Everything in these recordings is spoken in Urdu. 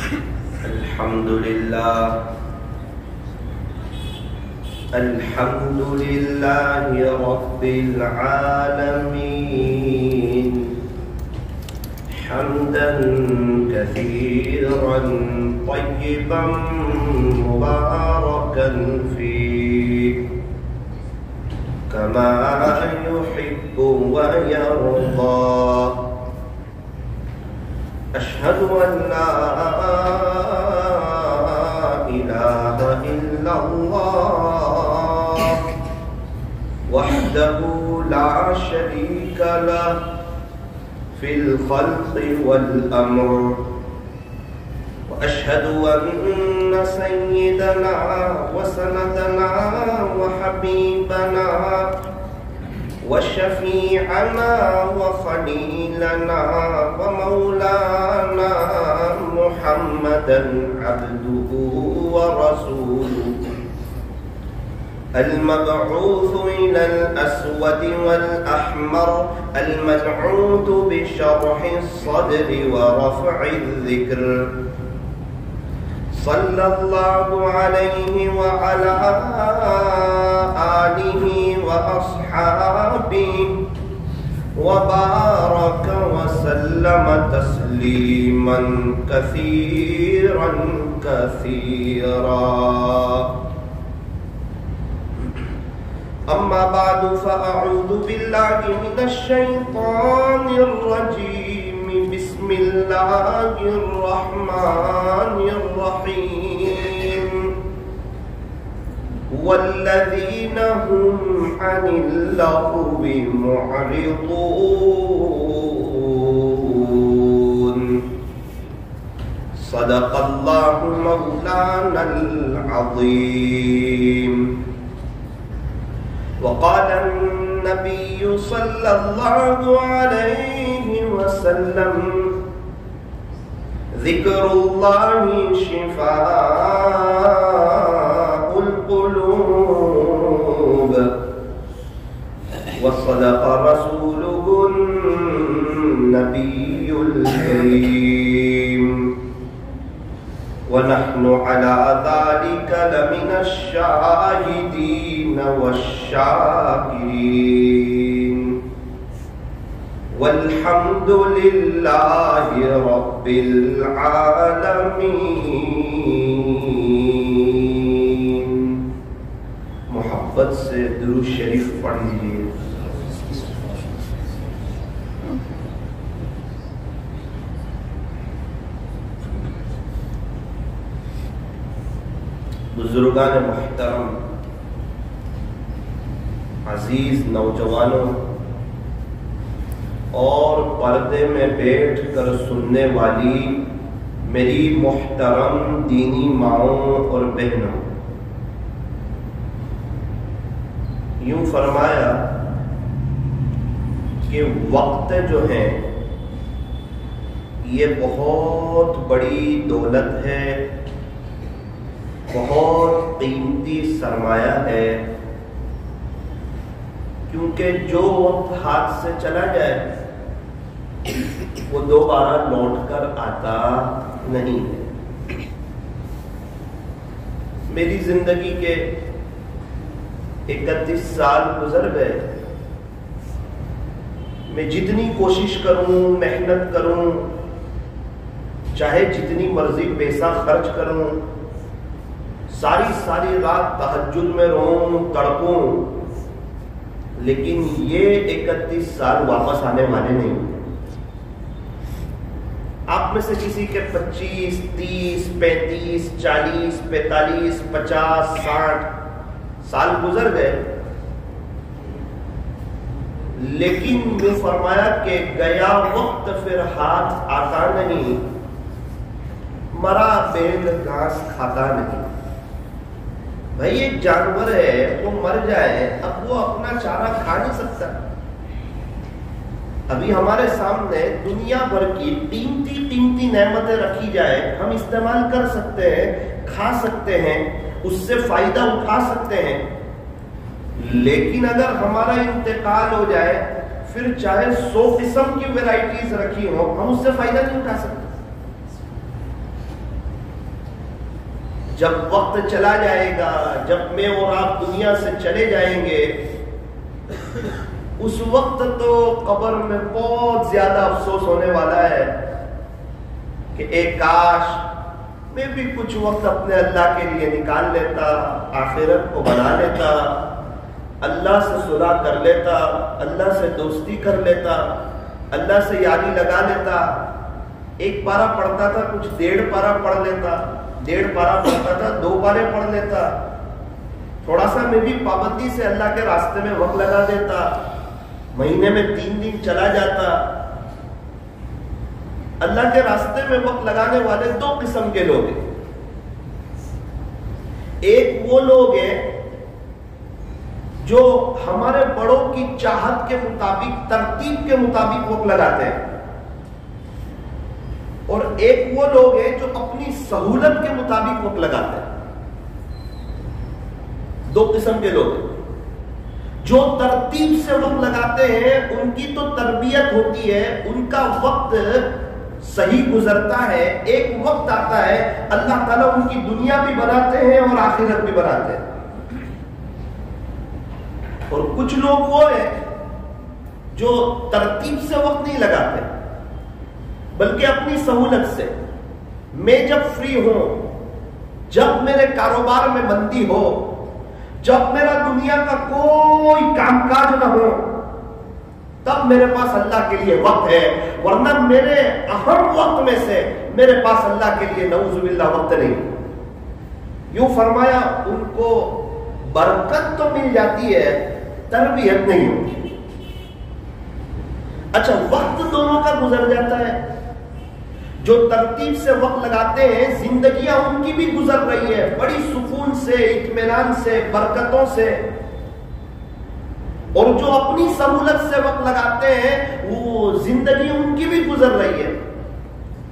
الحمد لله رب العالمين حمدا كثيرا طيبا مباركا فيه كما يحب ويرضى. أشهد أن لا إله إلا الله وحده لا شريك له في الخلق والأمر. وأشهد أن سيدنا وسندنا وحبيبنا وشفيعنا وخليلنا ومولانا محمدا عبده ورسوله المبعوث إلى الأسود والأحمر المنعوت بشرح الصدر ورفع الذكر. صلى الله عليه وعلى آله وأصحابه وبارك وسلم تسليما كثيرا كثيرا. أما بعد فأعوذ بالله من الشيطان الرجيم. بسم الله الرحمن الرحيم. والذين هم عن اللغو معرضون. صدق الله مولانا العظيم. وقال النبي صلى الله عليه وسلم ذكر الله شفاء القلوب. وصدق رسوله النبي الكريم. ونحن على ذلك لمن الشاهدين والشاكرين. والحمد لله رب العالمين. محبت سے درود شریف پڑھ لیجیے. بزرگان محترم، عزیز نوجوانوں اور پردے میں بیٹھ کر سننے والی میری محترم دینی ماؤں اور بہنوں، یوں فرمایا کہ وقت جو ہے یہ بہت بڑی دولت ہے، بہت قیمتی سرمایہ ہے، کیونکہ جو وقت ہاتھ سے چلا جائے وہ دوبارہ لوٹ کر آتا نہیں ہے. میری زندگی کے 31 سال گزر گئے. میں جتنی کوشش کروں، محنت کروں، چاہے جتنی مرضی پیسہ خرچ کروں، ساری رات تہجد میں رہوں، تڑپوں، لیکن یہ 31 سال واپس آنے والے نہیں. آپ میں سے کسی کے 25, 30, 35, 40, 45, 50, 60 سال گزر گئے، لیکن وہ فرمایا کہ گیا وقت پھر ہاتھ آتا نہیں، مرا بیل گھاس کھاتا نہیں. بھائی ایک جانور ہے، وہ مر جائے، اب وہ اپنا چارہ کھا نہیں سکتا. ابھی ہمارے سامنے دنیا بھر کی قیمتی نعمتیں رکھی جائے، ہم استعمال کر سکتے ہیں، کھا سکتے ہیں، اس سے فائدہ اٹھا سکتے ہیں، لیکن اگر ہمارا انتقال ہو جائے پھر چاہے 100 قسم کی ویرائٹیز رکھی ہوں، ہم اس سے فائدہ نہیں اٹھا سکتے. جب وقت چلا جائے گا، جب میں اور آپ دنیا سے چلے جائیں گے، اس وقت تو قبر میں بہت زیادہ افسوس ہونے والا ہے کہ ایک کاش میں بھی کچھ وقت اپنے اللہ کے لیے نکال لیتا، آخرت کو بنا لیتا، اللہ سے صلح کر لیتا، اللہ سے دوستی کر لیتا، اللہ سے یاری لگا لیتا۔ ایک پارہ پڑھتا تھا، کچھ 1.5 پارہ پڑھ لیتا، 1.5 پارہ پڑھتا تھا، 2 پارے پڑھ لیتا، تھوڑا سا میں بھی پابندی سے اللہ کے راستے میں وقت لگا دیتا، مہینے میں 3 دن چلا جاتا۔ اللہ کے راستے میں وقت لگانے والے 2 قسم کے لوگ ہیں۔ ایک وہ لوگ ہیں جو ہمارے بڑوں کی چاہت کے مطابق، ترتیب کے مطابق وقت لگاتے ہیں، اور ایک وہ لوگ ہیں جو اپنی سہولت کے مطابق وقت لگاتے ہیں۔ 2 قسم کے لوگ ہیں۔ جو ترتیب سے وقت لگاتے ہیں ان کی تو تربیت ہوتی ہے، ان کا وقت صحیح گزرتا ہے۔ ایک وقت آتا ہے اللہ تعالیٰ ان کی دنیا بھی بناتے ہیں اور آخرت بھی بناتے ہیں۔ اور کچھ لوگ وہ ہیں جو ترتیب سے وقت نہیں لگاتے بلکہ اپنی سہولت سے، میں جب فری ہوں، جب میرے کاروبار میں مندی ہو، جب میرا دنیا کا کوئی کام کاج نہ ہو، تب میرے پاس اللہ کے لیے وقت ہے، ورنہ میرے اہم وقت میں سے میرے پاس اللہ کے لیے نعوذ باللہ وقت نہیں۔ یوں فرمایا ان کو برکت تو مل جاتی ہے، تربیت نہیں ہوتی۔ اچھا، وقت دونوں کا گزر جاتا ہے۔ جو ترتیب سے وقت لگاتے ہیں زندگیاں ان کی بھی گزر رہی ہے بڑی سکون سے، اطمینان سے، برکتوں سے، اور جو اپنی سہولت سے وقت لگاتے ہیں وہ زندگی ان کی بھی گزر رہی ہے۔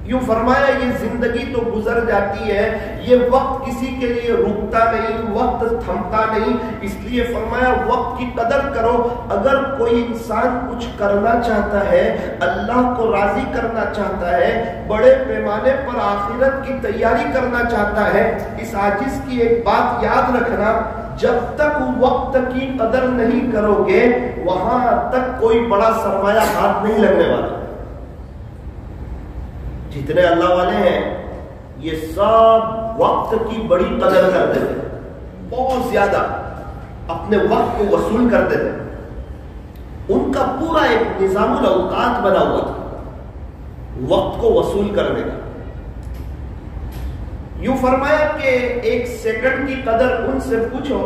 یوں فرمایا یہ زندگی تو گزر جاتی ہے، یہ وقت کسی کے لیے رکتا نہیں، وقت تھمتا نہیں، اس لیے فرمایا وقت کی قدر کرو۔ اگر کوئی انسان کچھ کرنا چاہتا ہے، اللہ کو راضی کرنا چاہتا ہے، بڑے پیمانے پر آخرت کی تیاری کرنا چاہتا ہے، اس عاجز کی ایک بات یاد رکھنا، جب تک وقت کی قدر نہیں کرو گے وہاں تک کوئی بڑا سرمایہ ہاتھ نہیں لگنے والا۔ جتنے اللہ والے ہیں یہ سب وقت کی بڑی قدر کرتے تھے، بہت زیادہ اپنے وقت کو وصول کرتے تھے۔ ان کا پورا ایک نظام الاوقات بنا ہوا تھا وقت کو وصول کرنے کا۔ یوں فرمایا کہ 1 سیکنڈ کی قدر ان سے پوچھو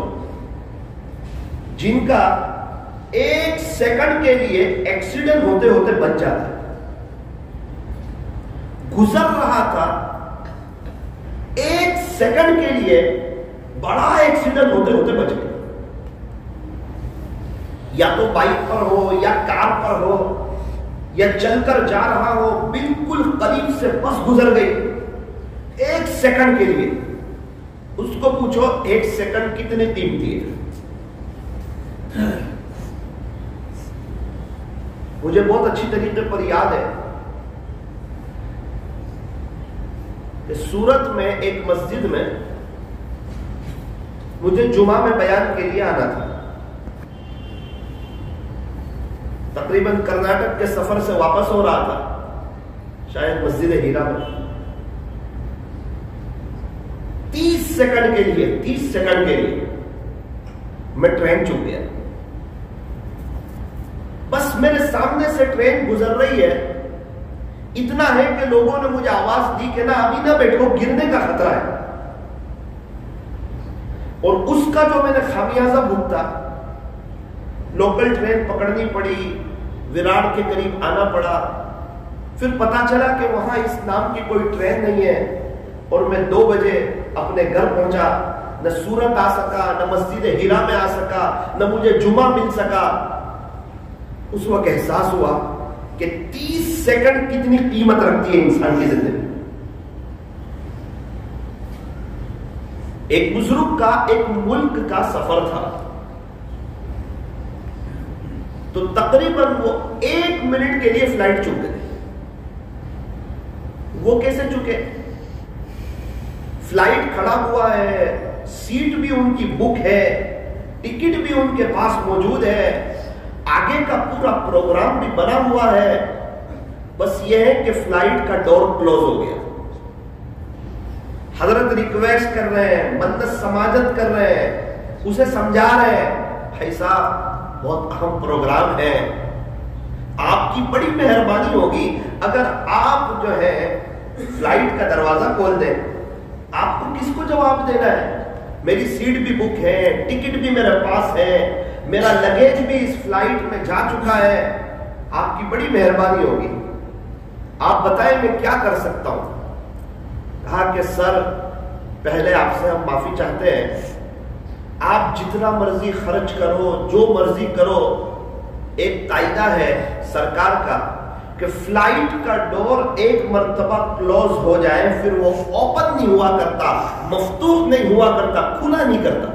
جن کا 1 سیکنڈ کے لیے ایکسیڈنٹ ہوتے ہوتے بچ جاتا ہے۔ گزر رہا تھا 1 سیکنڈ کے لیے، بڑا ایکسیڈنٹ ہوتے ہوتے بچ گیا، یا تو بائک پر ہو یا کار پر ہو یا چل کر جا رہا ہو، بالکل قریب سے بس گزر گئی 1 سیکنڈ کے لیے۔ اس کو پوچھو 1 سیکنڈ کتنی قیمتی ہے؟ مجھے بہت اچھی طریقے پر یاد ہے کہ سورت میں ایک مسجد میں مجھے جمعہ میں بیان کے لیے آنا تھا۔ تقریباً کرناٹک کے سفر سے واپس ہو رہا تھا، شاید مسجد ہیرا میں۔ 30 سیکنڈ کے لیے میں ٹرین چک گیا۔ بس میرے سامنے سے ٹرین گزر رہی ہے، اتنا ہے کہ لوگوں نے مجھے آواز دی کہ نہ ابھی نہ بیٹھو، گرنے کا خطرہ ہے۔ اور اس کا جو میں نے خمیازہ بھگتا، لوکل ٹرین پکڑنی پڑی، وراڑ کے قریب آنا پڑا، پھر پتا چلا کہ وہاں اس نام کی کوئی ٹرین نہیں ہے، اور میں 2 بجے اپنے گھر پہنچا، نہ سورت آ سکا، نہ مسجد ہیرا میں آ سکا، نہ مجھے جمعہ مل سکا۔ اس وقت احساس ہوا کہ 30 سیکنڈ کتنی قیمت رکھتی ہے انسان کی زندگی۔ ایک بزرگ کا ایک ملک کا سفر تھا، تو تقریباً وہ 1 منٹ کے لیے فلائٹ چک گئے۔ وہ کیسے چکے؟ فلائٹ کھڑا ہوا ہے، سیٹ بھی ان کی بک ہے، ٹکٹ بھی ان کے پاس موجود ہے، آگے کا پورا پروگرام بھی بنا ہوا ہے، بس یہ ہے کہ فلائٹ کا ڈور کلوز ہو گیا۔ حضرت ریکویسٹ کر رہے ہیں، منت سماجت کر رہے ہیں، اسے سمجھا رہے ہیں، بھائی صاحب بہت اہم پروگرام ہے، آپ کی بڑی مہربانی ہوگی اگر آپ جو ہے فلائٹ کا دروازہ کھول دیں، آپ کو کس کو جواب دینا ہے؟ میری سیٹ بھی بک ہے، ٹکٹ بھی میرے پاس ہے، میرا لگیج بھی اس فلائٹ میں جا چکا ہے، آپ کی بڑی مہربانی ہوگی، آپ بتائیں میں کیا کر سکتا ہوں؟ کہا کہ سر پہلے آپ سے ہم معافی چاہتے ہیں، آپ جتنا مرضی خرچ کرو، جو مرضی کرو، ایک قاعدہ ہے سرکار کا کہ فلائٹ کا ڈور ایک مرتبہ کلوز ہو جائے پھر وہ اوپن نہیں ہوا کرتا، مفتوح نہیں ہوا کرتا، کھلا نہیں کرتا۔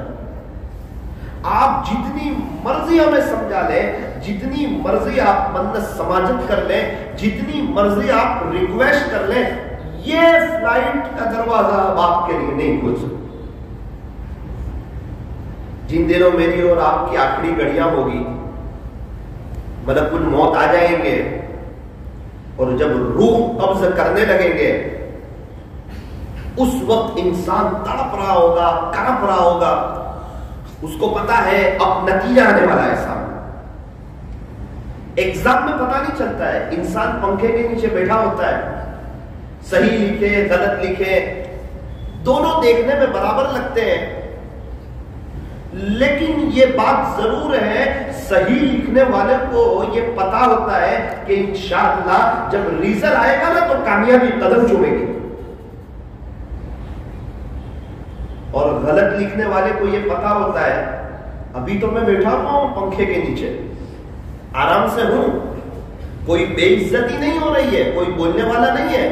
آپ جتنی مرضی ہمیں سمجھا لیں، جتنی مرضی آپ منت سماجت کر لیں، جتنی مرضی آپ ریکویسٹ کر لیں، یہ فلائٹ کا دروازہ اب آپ کے لیے نہیں کھل سکتا۔ جن دنوں میری اور آپ کی آخری گھڑیاں ہوگی، ملک الموت آ جائیں گے اور جب روح قبض کرنے لگیں گے، اس وقت انسان تڑپ رہا ہوگا، کڑپ رہا ہوگا، اس کو پتا ہے اب نتیجہ آنے والا ہے سامنے۔ ایگزام میں پتا نہیں چلتا ہے، انسان پنکھے کے نیچے بیٹھا ہوتا ہے، صحیح لکھے غلط لکھے دونوں دیکھنے میں برابر لگتے ہیں، لیکن یہ بات ضرور ہے صحیح لکھنے والے کو یہ پتا ہوتا ہے کہ انشاءاللہ جب ریزلٹ آئے گا نا تو کامیابی قدم چومے گی، اور غلط لکھنے والے کو یہ پتا ہوتا ہے ابھی تو میں بیٹھا ہوا ہوں پنکھے کے نیچے، آرام سے ہوں، کوئی بے عزتی نہیں ہو رہی ہے، کوئی بولنے والا نہیں ہے،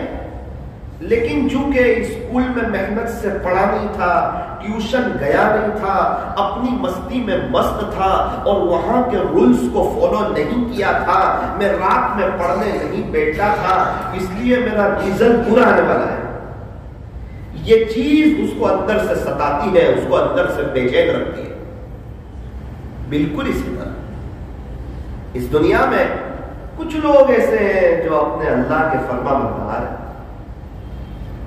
لیکن چونکہ اسکول میں محنت سے پڑھا نہیں تھا، ٹیوشن گیا نہیں تھا، اپنی مستی میں مست تھا اور وہاں کے رولز کو فالو نہیں کیا تھا، میں رات میں پڑھنے نہیں بیٹھا تھا، اس لیے میرا ریزلٹ برا آنے والا ہے۔ یہ چیز اس کو اندر سے ستاتی ہے، اس کو اندر سے بے چین رکھتی ہے۔ بالکل اسی طرح اس دنیا میں کچھ لوگ ایسے ہیں جو اپنے اللہ کے فرما بردار ہیں،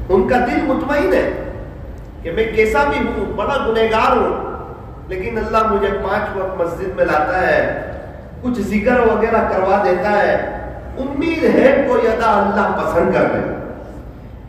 ان کا دل مطمئن ہے کہ میں کیسا بھی ہوں، بڑا گنہگار ہوں، لیکن اللہ مجھے 5 وقت مسجد میں لاتا ہے، کچھ ذکر وغیرہ کروا دیتا ہے، امید ہے کوئی ادا اللہ پسند کر لے،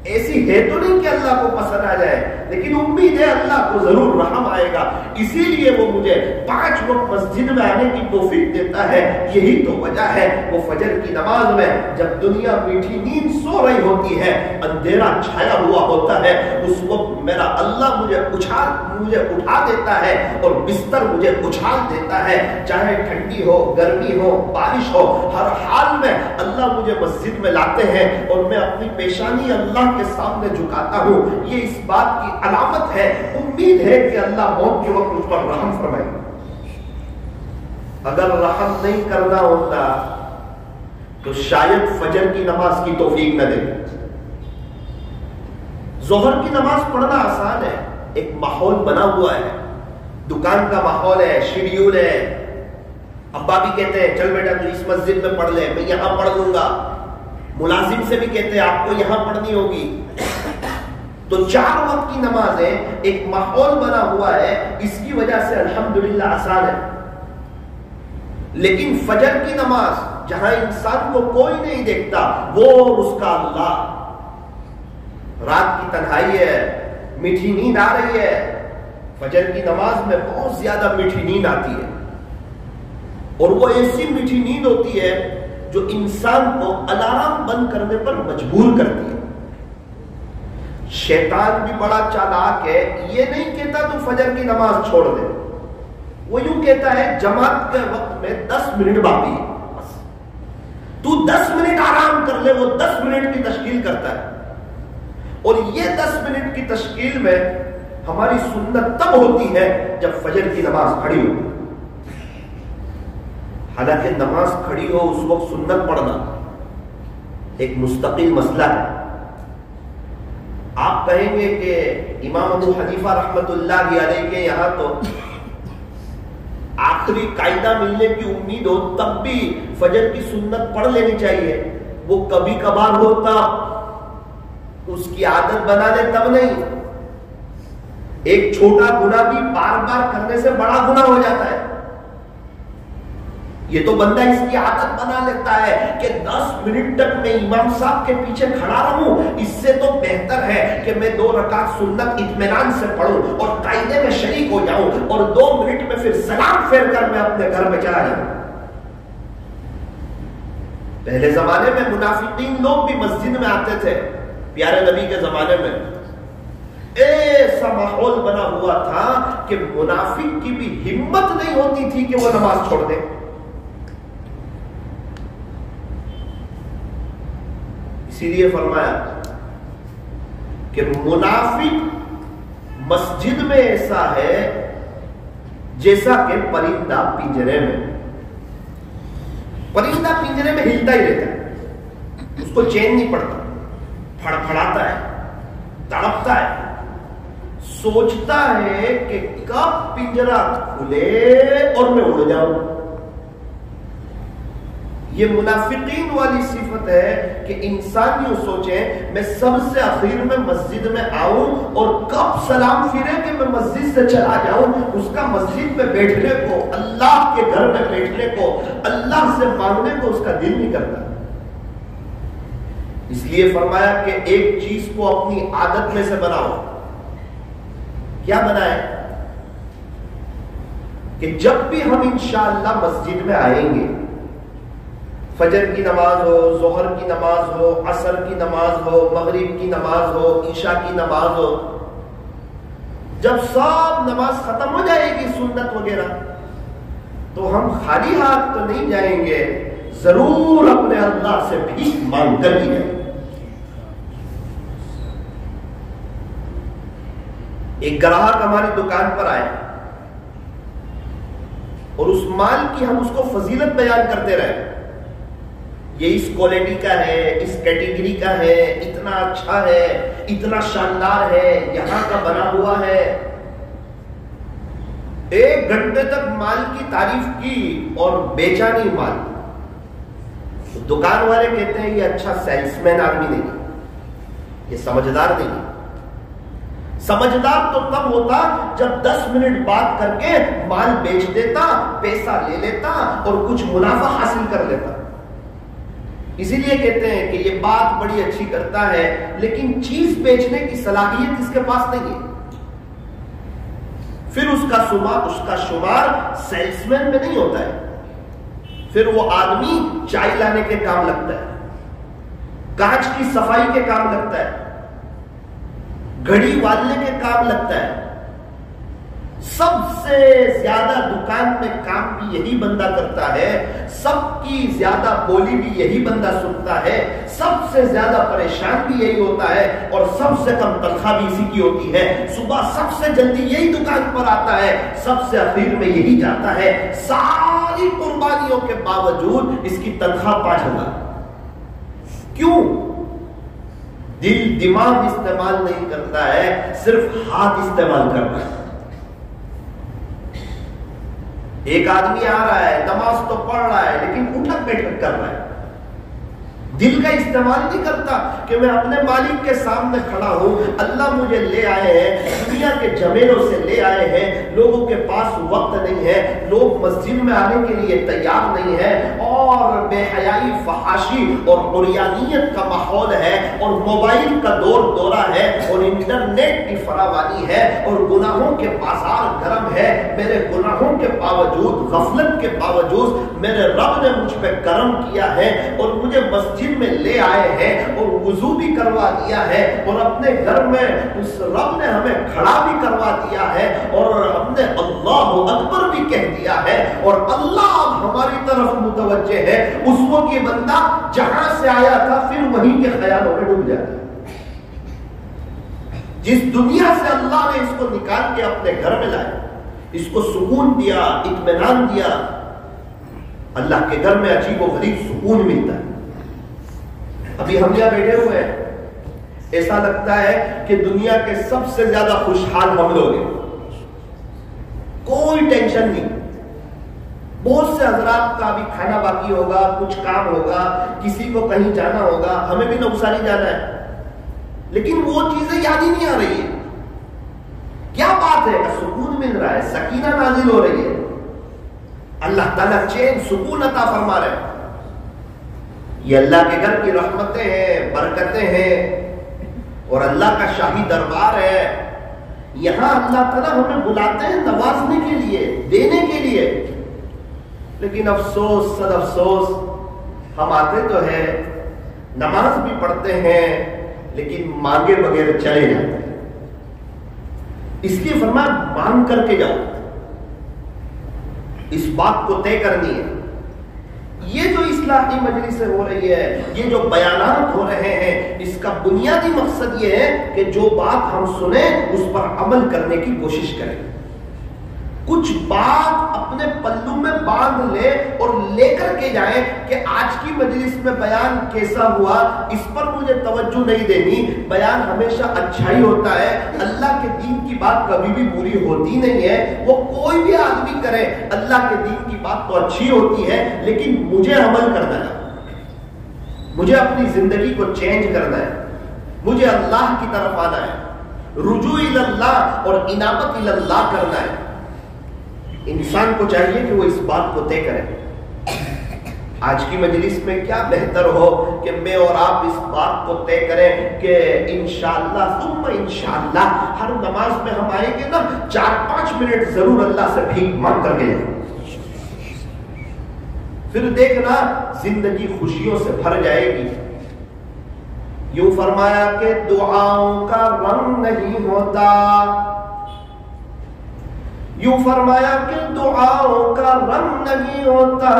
ایسی ہے تو نہیں کہ اللہ کو پسند آ جائے، لیکن امید ہے اللہ کو ضرور رحم آئے گا، اسی لیے وہ مجھے 5 وقت مسجد میں آنے کی توفیق دیتا ہے۔ یہی تو وجہ ہے وہ فجر کی نماز میں جب دنیا میٹھی نیند سو رہی ہوتی ہے، اندھیرا چھایا ہوا ہوتا ہے، اس وقت میرا اللہ مجھے اٹھا دیتا ہے اور بستر مجھے اچھال دیتا ہے، چاہے ٹھنڈی ہو، گرمی ہو، بارش ہو، ہر حال میں اللہ مجھے مسجد میں لاتے ہیں اور میں اپنی پیشانی اللہ کے سامنے جھکاتا ہوں۔ یہ اس بات کی علامت ہے، امید ہے کہ اللہ موت کے وقت مجھ پر رحم فرمائے۔ اگر رحم نہیں کرنا ہوتا تو شاید فجر کی نماز کی توفیق نہ دے۔ ظہر کی نماز پڑھنا آسان ہے، ایک ماحول بنا ہوا ہے، دکان کا ماحول ہے، شیڈیول ہے، ابا بھی کہتے ہیں چل بیٹا تو اس مسجد میں پڑھ لے، میں یہاں پڑھ لوں گا، ملازم سے بھی کہتے ہیں آپ کو یہاں پڑھنی ہوگی، تو 4 وقت کی نمازیں ایک ماحول بنا ہوا ہے، اس کی وجہ سے الحمدللہ آسان ہے۔ لیکن فجر کی نماز جہاں انسان کو کوئی نہیں دیکھتا، وہ اور اس کا اللہ، رات کی تنہائی ہے، میٹھی نیند آ رہی ہے، فجر کی نماز میں بہت زیادہ میٹھی نیند آتی ہے، اور وہ ایسی میٹھی نیند ہوتی ہے جو انسان کو الارم بند کرنے پر مجبور کرتی ہے۔ شیطان بھی بڑا چالاک ہے، یہ نہیں کہتا تو فجر کی نماز چھوڑ دے، وہ یوں کہتا ہے جماعت کے وقت میں 10 منٹ باقی ہے، بس تو 10 منٹ آرام کر لے، وہ 10 منٹ کی تشکیل کرتا ہے، اور یہ 10 منٹ کی تشکیل میں ہماری سنت تب ہوتی ہے جب فجر کی نماز کھڑی ہو، حالانکہ نماز کھڑی ہو اس وقت سنت پڑھنا ایک مستقل مسئلہ ہے۔ آپ کہیں گے کہ امام ابو حنیفہ رحمت اللہ علیہ کے یہاں تو آخری قاعدہ ملنے کی امید ہو تب بھی فجر کی سنت پڑھ لینی چاہیے، وہ کبھی کبھار ہوتا، اس کی عادت بنا لے تب نہیں۔ ایک چھوٹا گناہ بھی بار بار کرنے سے بڑا گناہ ہو جاتا ہے۔ یہ تو بندہ اس کی عادت بنا لیتا ہے کہ 10 منٹ تک میں امام صاحب کے پیچھے کھڑا رہوں، اس سے تو بہتر ہے کہ میں 2 رکعت سنت اطمینان سے پڑھوں اور قاعدے میں شریک ہو جاؤں اور 2 منٹ میں پھر سلام پھیر کر میں اپنے گھر میں چلا جاؤں۔ پہلے زمانے میں منافقین لوگ بھی مسجد میں آتے تھے، پیارے نبی کے زمانے میں ایسا ماحول بنا ہوا تھا کہ منافق کی بھی ہمت نہیں ہوتی تھی کہ وہ نماز چھوڑ دے۔ اسی لیے فرمایا کہ منافق مسجد میں ایسا ہے جیسا کہ پرندہ پنجرے میں۔ پرندہ پنجرے میں ہلتا ہی رہتا ہے، اس کو چین نہیں پڑتا، پھڑپھڑاتا ہے، تڑپتا ہے، سوچتا ہے کہ کب پنجرا کھلے اور میں اڑ جاؤں۔ یہ منافقین والی صفت ہے کہ انسان یوں سوچے میں سب سے اخیر میں مسجد میں آؤں اور کب سلام پھرے کہ میں مسجد سے چلا جاؤں۔ اس کا مسجد میں بیٹھنے کو، اللہ کے گھر میں بیٹھنے کو، اللہ سے مانگنے کو اس کا دل نہیں کرتا۔ اس لیے فرمایا کہ ایک چیز کو اپنی عادت میں سے بناؤ۔ کیا بنائے؟ کہ جب بھی ہم انشاءاللہ مسجد میں آئیں گے، فجر کی نماز ہو، ظہر کی نماز ہو، عصر کی نماز ہو، مغرب کی نماز ہو، عشاء کی نماز ہو، جب سب نماز ختم ہو جائے گی سنت وغیرہ، تو ہم خالی ہاتھ تو نہیں جائیں گے، ضرور اپنے اللہ سے بھیک مانگ کر ہی جائیں گے۔ ایک گراہک ہماری دکان پر آئے اور اس مال کی ہم اس کو فضیلت بیان کرتے رہے، یہ اس کوالٹی کا ہے، اس کیٹیگری کا ہے، اتنا اچھا ہے، اتنا شاندار ہے، یہاں کا بنا ہوا ہے۔ 1 گھنٹے تک مال کی تعریف کی اور بیچا نہیں مال۔ دکان والے کہتے ہیں یہ اچھا سیلس مین آدمی نہیں، یہ سمجھدار نہیں۔ سمجھدار تو تب ہوتا جب 10 منٹ بات کر کے مال بیچ دیتا، پیسہ لے لیتا اور کچھ منافع حاصل کر لیتا۔ اسی لیے کہتے ہیں کہ یہ بات بڑی اچھی کرتا ہے لیکن چیز بیچنے کی صلاحیت اس کے پاس نہیں ہے۔ پھر اس کا شمار سیلس مین میں نہیں ہوتا ہے، پھر وہ آدمی چائے لانے کے کام لگتا ہے، کانچ کی صفائی کے کام لگتا ہے، گھڑی والنے کے کام لگتا ہے۔ سب سے زیادہ دکان میں کام بھی یہی بندہ کرتا ہے، سب کی زیادہ بولی بھی یہی بندہ سنتا ہے، سب سے زیادہ پریشان بھی یہی ہوتا ہے اور سب سے کم تنخواہ بھی اسی کی ہوتی ہے۔ صبح سب سے جلدی یہی دکان پر آتا ہے، سب سے اخیر میں یہی جاتا ہے۔ ساری قربانیوں کے باوجود اس کی تنخواہ 5,000۔ کیوں؟ دل دماغ استعمال نہیں کرتا ہے، صرف ہاتھ استعمال کرتا ہے۔ ایک آدمی آ رہا ہے، نماز تو پڑھ رہا ہے لیکن اٹھک بیٹھک کر رہا ہے، دل کا استعمال نہیں کرتا کہ میں اپنے مالک کے سامنے کھڑا ہوں، اللہ مجھے لے آئے ہیں، دنیا کے جمیلوں سے لے آئے ہیں، لوگوں کے پاس وقت نہیں ہے، لوگ مسجد میں آنے کے لیے تیار نہیں ہے اور بے حیائی، فحاشی اور عریانیت کا ماحول ہے اور موبائل کا دورہ ہے اور انٹرنیٹ کی فراوانی ہے اور گناہوں کے بازار گرم ہے۔ میرے گناہوں کے باوجود، غفلت کے باوجود میرے رب نے مجھ پہ کرم کیا ہے اور مجھے مسجد میں لے آئے ہیں اور وضو بھی کروا دیا ہے اور اپنے گھر میں اس رب نے ہمیں کھڑا بھی کروا دیا ہے اور ہم نے اللہ اکبر بھی کہہ دیا ہے اور اللہ ہماری طرف متوجہ ہے۔ اس وقت یہ بندہ جہاں سے آیا تھا پھر وہیں کے خیالوں میں ڈوب جاتا ہے۔ جس دنیا سے اللہ نے اس کو نکال کے اپنے گھر میں لایا، اس کو سکون دیا، اطمینان دیا، اللہ کے گھر میں عجیب و غریب سکون ملتا ہے۔ ابھی ہم یہاں بیٹھے ہوئے ہیں، ایسا لگتا ہے کہ دنیا کے سب سے زیادہ خوشحال ہم لوگ ہیں، کوئی ٹینشن نہیں۔ بہت سے حضرات کا بھی کھانا باقی ہوگا، کچھ کام ہوگا، کسی کو کہیں جانا ہوگا، ہمیں بھی نوساری جانا ہے، لیکن وہ چیزیں یاد ہی نہیں آ رہی ہے۔ کیا بات ہے، سکون مل رہا ہے، سکینہ نازل ہو رہی ہے، اللہ تعالیٰ چین سکون عطا فرما رہے ہیں۔ یہ اللہ کے گھر کی رحمتیں ہیں، برکتیں ہیں، اور اللہ کا شاہی دربار ہے۔ یہاں اللہ تعالیٰ ہمیں بلاتے ہیں نوازنے کے لیے، دینے کے لیے، لیکن افسوس صد افسوس، ہم آتے تو ہیں، نماز بھی پڑھتے ہیں، لیکن مانگے بغیر چلے جاتے ہیں۔ اس لیے فرمایا مانگ کر کے جاؤ، اس بات کو طے کرنی ہے۔ یہ جو اصلاحی مجلس ہو رہی ہے، یہ جو بیانات ہو رہے ہیں، اس کا بنیادی مقصد یہ ہے کہ جو بات ہم سنیں اس پر عمل کرنے کی کوشش کریں۔ کچھ بات اپنے پلو میں باندھ لے اور لے کر کے جائیں کہ آج کی مجلس میں بیان کیسا ہوا، اس پر مجھے توجہ نہیں دینی۔ بیان ہمیشہ اچھا ہی ہوتا ہے، اللہ کے دین کی بات کبھی بھی بری ہوتی نہیں ہے۔ وہ کوئی بھی آدمی کرے، اللہ کے دین کی بات تو اچھی ہوتی ہے، لیکن مجھے عمل کرنا ہے، مجھے اپنی زندگی کو چینج کرنا ہے، مجھے اللہ کی طرف آنا ہے، رجوع الی اللہ اور انابت الی اللہ کرنا ہے۔ انسان کو چاہیے کہ وہ اس بات کو طے کرے۔ آج کی مجلس میں کیا بہتر ہو کہ میں اور آپ اس بات کو طے کریں کہ انشاءاللہ ثم انشاءاللہ ہر نماز میں ہم آئیں گے نا، 4-5 منٹ ضرور اللہ سے بھیک مانگ کر گئے، پھر دیکھنا زندگی خوشیوں سے بھر جائے گی۔ یوں فرمایا کہ دعاؤں کا رنگ نہیں ہوتا، یوں فرمایا کہ دعاؤں کا رنگ نہیں ہوتا،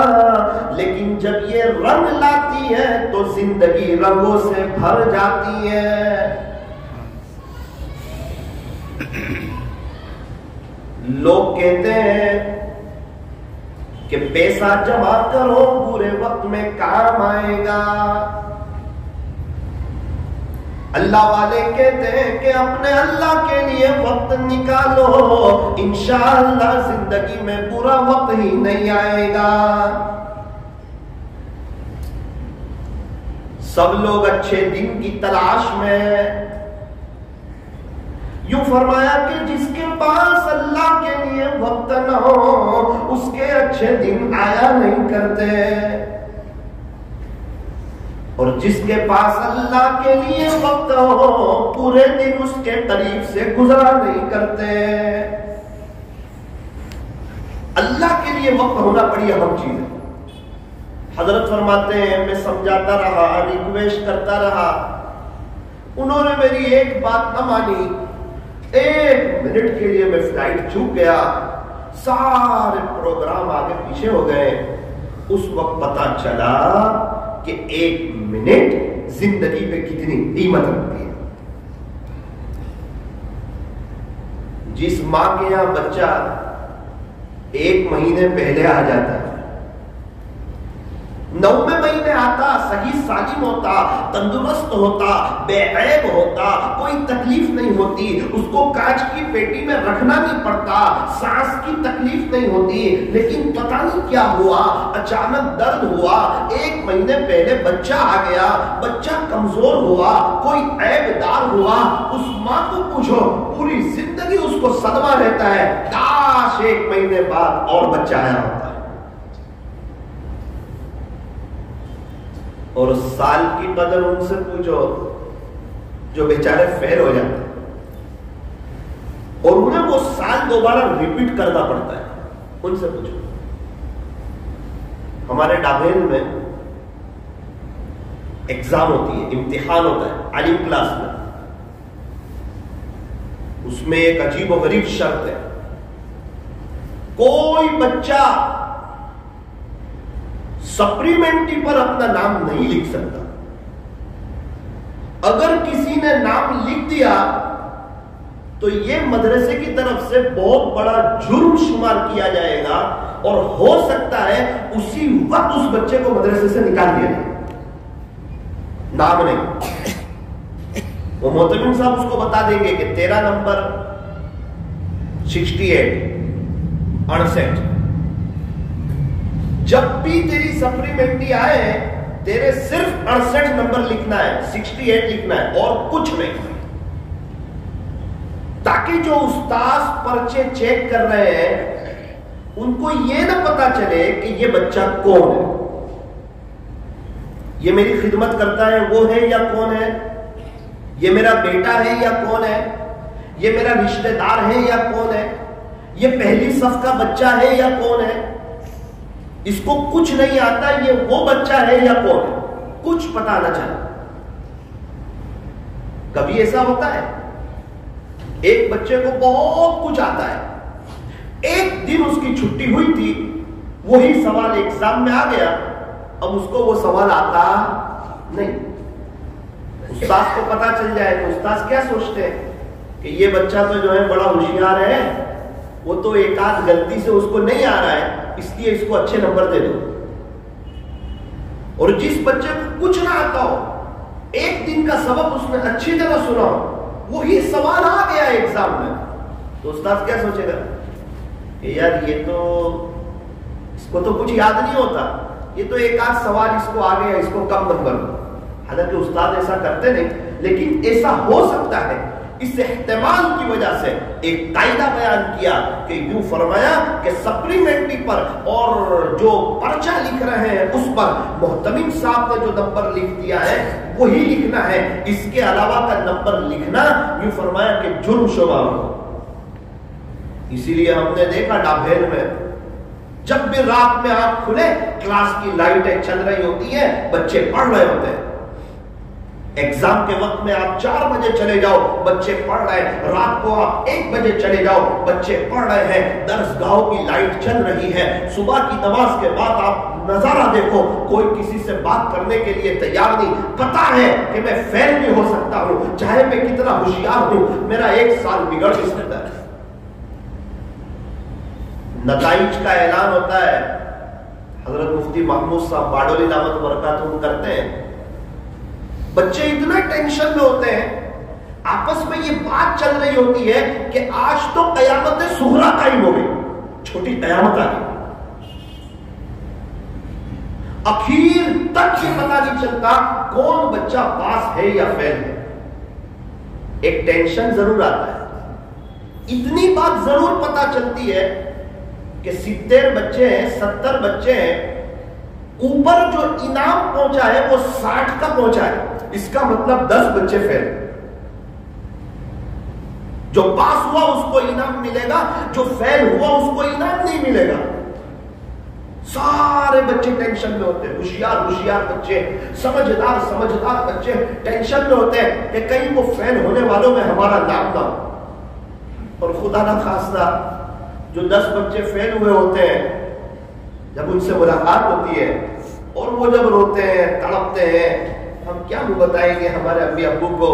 لیکن جب یہ رنگ لاتی ہے تو زندگی رنگوں سے بھر جاتی ہے۔ لوگ کہتے ہیں کہ پیسہ جمع کرو برے وقت میں کام آئے گا، اللہ والے کہتے ہیں کہ اپنے اللہ کے لیے وقت نکالو، انشاءاللہ زندگی میں برا وقت ہی نہیں آئے گا۔ سب لوگ اچھے دن کی تلاش میں، یوں فرمایا کہ جس کے پاس اللہ کے لیے وقت نہ ہو اس کے اچھے دن آیا نہیں کرتے، اور جس کے پاس اللہ کے لیے وقت ہو پورے دن اس کے قریب سے گزرا نہیں کرتے۔ اللہ کے لیے وقت ہونا بڑی اہم چیز ہے۔ حضرت فرماتے ہیں میں سمجھاتا رہا، ریکویسٹ کرتا رہا، انہوں نے میری ایک بات نہ مانی، 1 منٹ کے لیے میں فلائٹ چوک گیا، سارے پروگرام آگے پیچھے ہو گئے۔ اس وقت پتا چلا کہ 1 منٹ زندگی پہ کتنی قیمت رکھتی ہے۔ جس ماں کے یہاں بچہ 1 مہینے پہلے آ جاتا ہے، 9ویں مہینے آتا، صحیح سالم ہوتا، تندرست ہوتا، بے عیب ہوتا، کوئی تکلیف نہیں ہوتی، اس کو کانچ کی پیٹی میں رکھنا نہیں پڑتا، سانس کی تکلیف نہیں ہوتی، لیکن پتہ نہیں کیا ہوا، اچانک درد ہوا، 1 مہینے پہلے بچہ آ گیا، بچہ کمزور ہوا، کوئی عیب دار ہوا، اس ماں کو پوچھو پوری زندگی اس کو صدمہ رہتا ہے، کاش 1 مہینے بعد اور بچہ آیا ہوتا۔ اور سال کی قدر ان سے پوچھو جو بیچارے فیل ہو جاتے ہیں اور انہیں وہ سال دوبارہ ریپیٹ کرنا پڑتا ہے، ان سے پوچھو۔ ہمارے ڈابھیل میں ایگزام ہوتی ہے، امتحان ہوتا ہے عالم کلاس میں، اس میں ایک عجیب و غریب شرط ہے، کوئی بچہ سپلیمنٹری پر اپنا نام نہیں لکھ سکتا۔ اگر کسی نے نام لکھ دیا تو یہ مدرسے کی طرف سے بہت بڑا جرم شمار کیا جائے گا، اور ہو سکتا ہے اسی وقت اس بچے کو مدرسے سے نکال دیا جائے، نام نہیں۔ وہ محتمم صاحب اس کو بتا دیں گے کہ تیرا نمبر 68 جب بھی تیری سپلیمنٹری آئے تیرے صرف 68 نمبر لکھنا ہے، 68 لکھنا ہے اور کچھ نہیں، تاکہ جو استاذ پرچے چیک کر رہے ہیں ان کو یہ نہ پتا چلے کہ یہ بچہ کون ہے، یہ میری خدمت کرتا ہے وہ ہے یا کون ہے، یہ میرا بیٹا ہے یا کون ہے، یہ میرا رشتہ دار ہے یا کون ہے، یہ پہلی صف کا بچہ ہے یا کون ہے، اس کو کچھ نہیں آتا یہ وہ بچہ ہے یا کون ہے، کچھ پتا نہ چلا۔ کبھی ایسا ہوتا ہے ایک بچے کو بہت کچھ آتا ہے، ایک دن اس کی چھٹی ہوئی تھی، وہی سوال ایگزام میں آ گیا، اب اس کو وہ سوال آتا نہیں، استاذ کو پتا چل جائے تو استاذ کیا سوچتے ہیں کہ یہ بچہ تو جو ہے بڑا ہوشیار ہے، وہ تو ایک آدھ غلطی سے اس کو نہیں آ رہا ہے اس لیے اس کو اچھے نمبر دے دو۔ اور جس بچے کو کچھ نہ آتا ہو، ایک دن کا سبق اس نے اچھی طرح سنا ہو، وہی سوال آ گیا ایگزام میں، تو استاذ کیا سوچے گا کہ یار یہ تو اس کو تو کچھ یاد نہیں ہوتا، یہ تو ایک آدھ سوال اس کو آ گیا، اس کو کم نمبر دو۔ حالانکہ استاد ایسا کرتے نہیں، لیکن ایسا ہو سکتا ہے۔ اس احتمال کی وجہ سے ایک قاعدہ بیان کیا کہ یوں فرمایا کہ سپلیمنٹری پر اور جو پرچہ لکھ رہے ہیں اس پر محتمم صاحب نے جو نمبر لکھ دیا ہے وہی لکھنا ہے، اس کے علاوہ کا نمبر لکھنا یوں فرمایا کہ جرم شمار ہو۔ اسی لیے ہم نے دیکھا ڈابھیل میں جب بھی رات میں آنکھ کھلے کلاس کی لائٹیں چل رہی ہوتی ہیں، بچے پڑھ رہے ہوتے ہیں، ایگزام کے وقت میں آپ 4 بجے چلے جاؤ بچے پڑھ رہے ہیں، رات کو آپ 1 بجے چلے جاؤ بچے پڑھ رہے ہیں، درس گاہوں کی لائٹ چل رہی ہے، صبح کی نماز کے بعد آپ نظارہ دیکھو کوئی کسی سے بات کرنے کے لیے تیار نہیں، پتا ہے کہ میں فیل بھی ہو سکتا ہوں، چاہے میں کتنا ہوشیار ہوں میرا 1 سال بگڑ بھی سکتا ہے۔ نتائج کا اعلان ہوتا ہے، حضرت مفتی محمود صاحب باڈولی دعوت برکاتہ کرتے ہیں، بچے اتنا ٹینشن میں ہوتے ہیں، آپس میں یہ بات چل رہی ہوتی ہے کہ آج تو قیامت صغریٰ قائم ہو گئی، چھوٹی قیامت آ گئی، اخیر تک یہ پتہ نہیں چلتا کون بچہ پاس ہے یا فیل ہے۔ ایک ٹینشن ضرور آتا ہے، اتنی بات ضرور پتہ چلتی ہے کہ 70 بچے ہیں، 70 بچے ہیں، اوپر جو انعام پہنچا ہے وہ 60 کا پہنچا ہے، اس کا مطلب 10 بچے فیل، جو پاس ہوا اس کو انعام ملے گا، جو فیل ہوا اس کو انعام نہیں ملے گا۔ سارے بچے ٹینشن میں ہوتے ہیں، ہوشیار بچے، سمجھدار بچے ٹینشن میں ہوتے ہیں کہ کہیں وہ فیل ہونے والوں میں ہمارا نام نہ ہو۔ اور خدا نہ خواستہ جو 10 بچے فیل ہوئے ہوتے ہیں، جب ان سے ملاقات ہوتی ہے اور وہ جب روتے ہیں تڑپتے ہیں، ہم کیا بتائیں گے ہمارے امی ابو کو،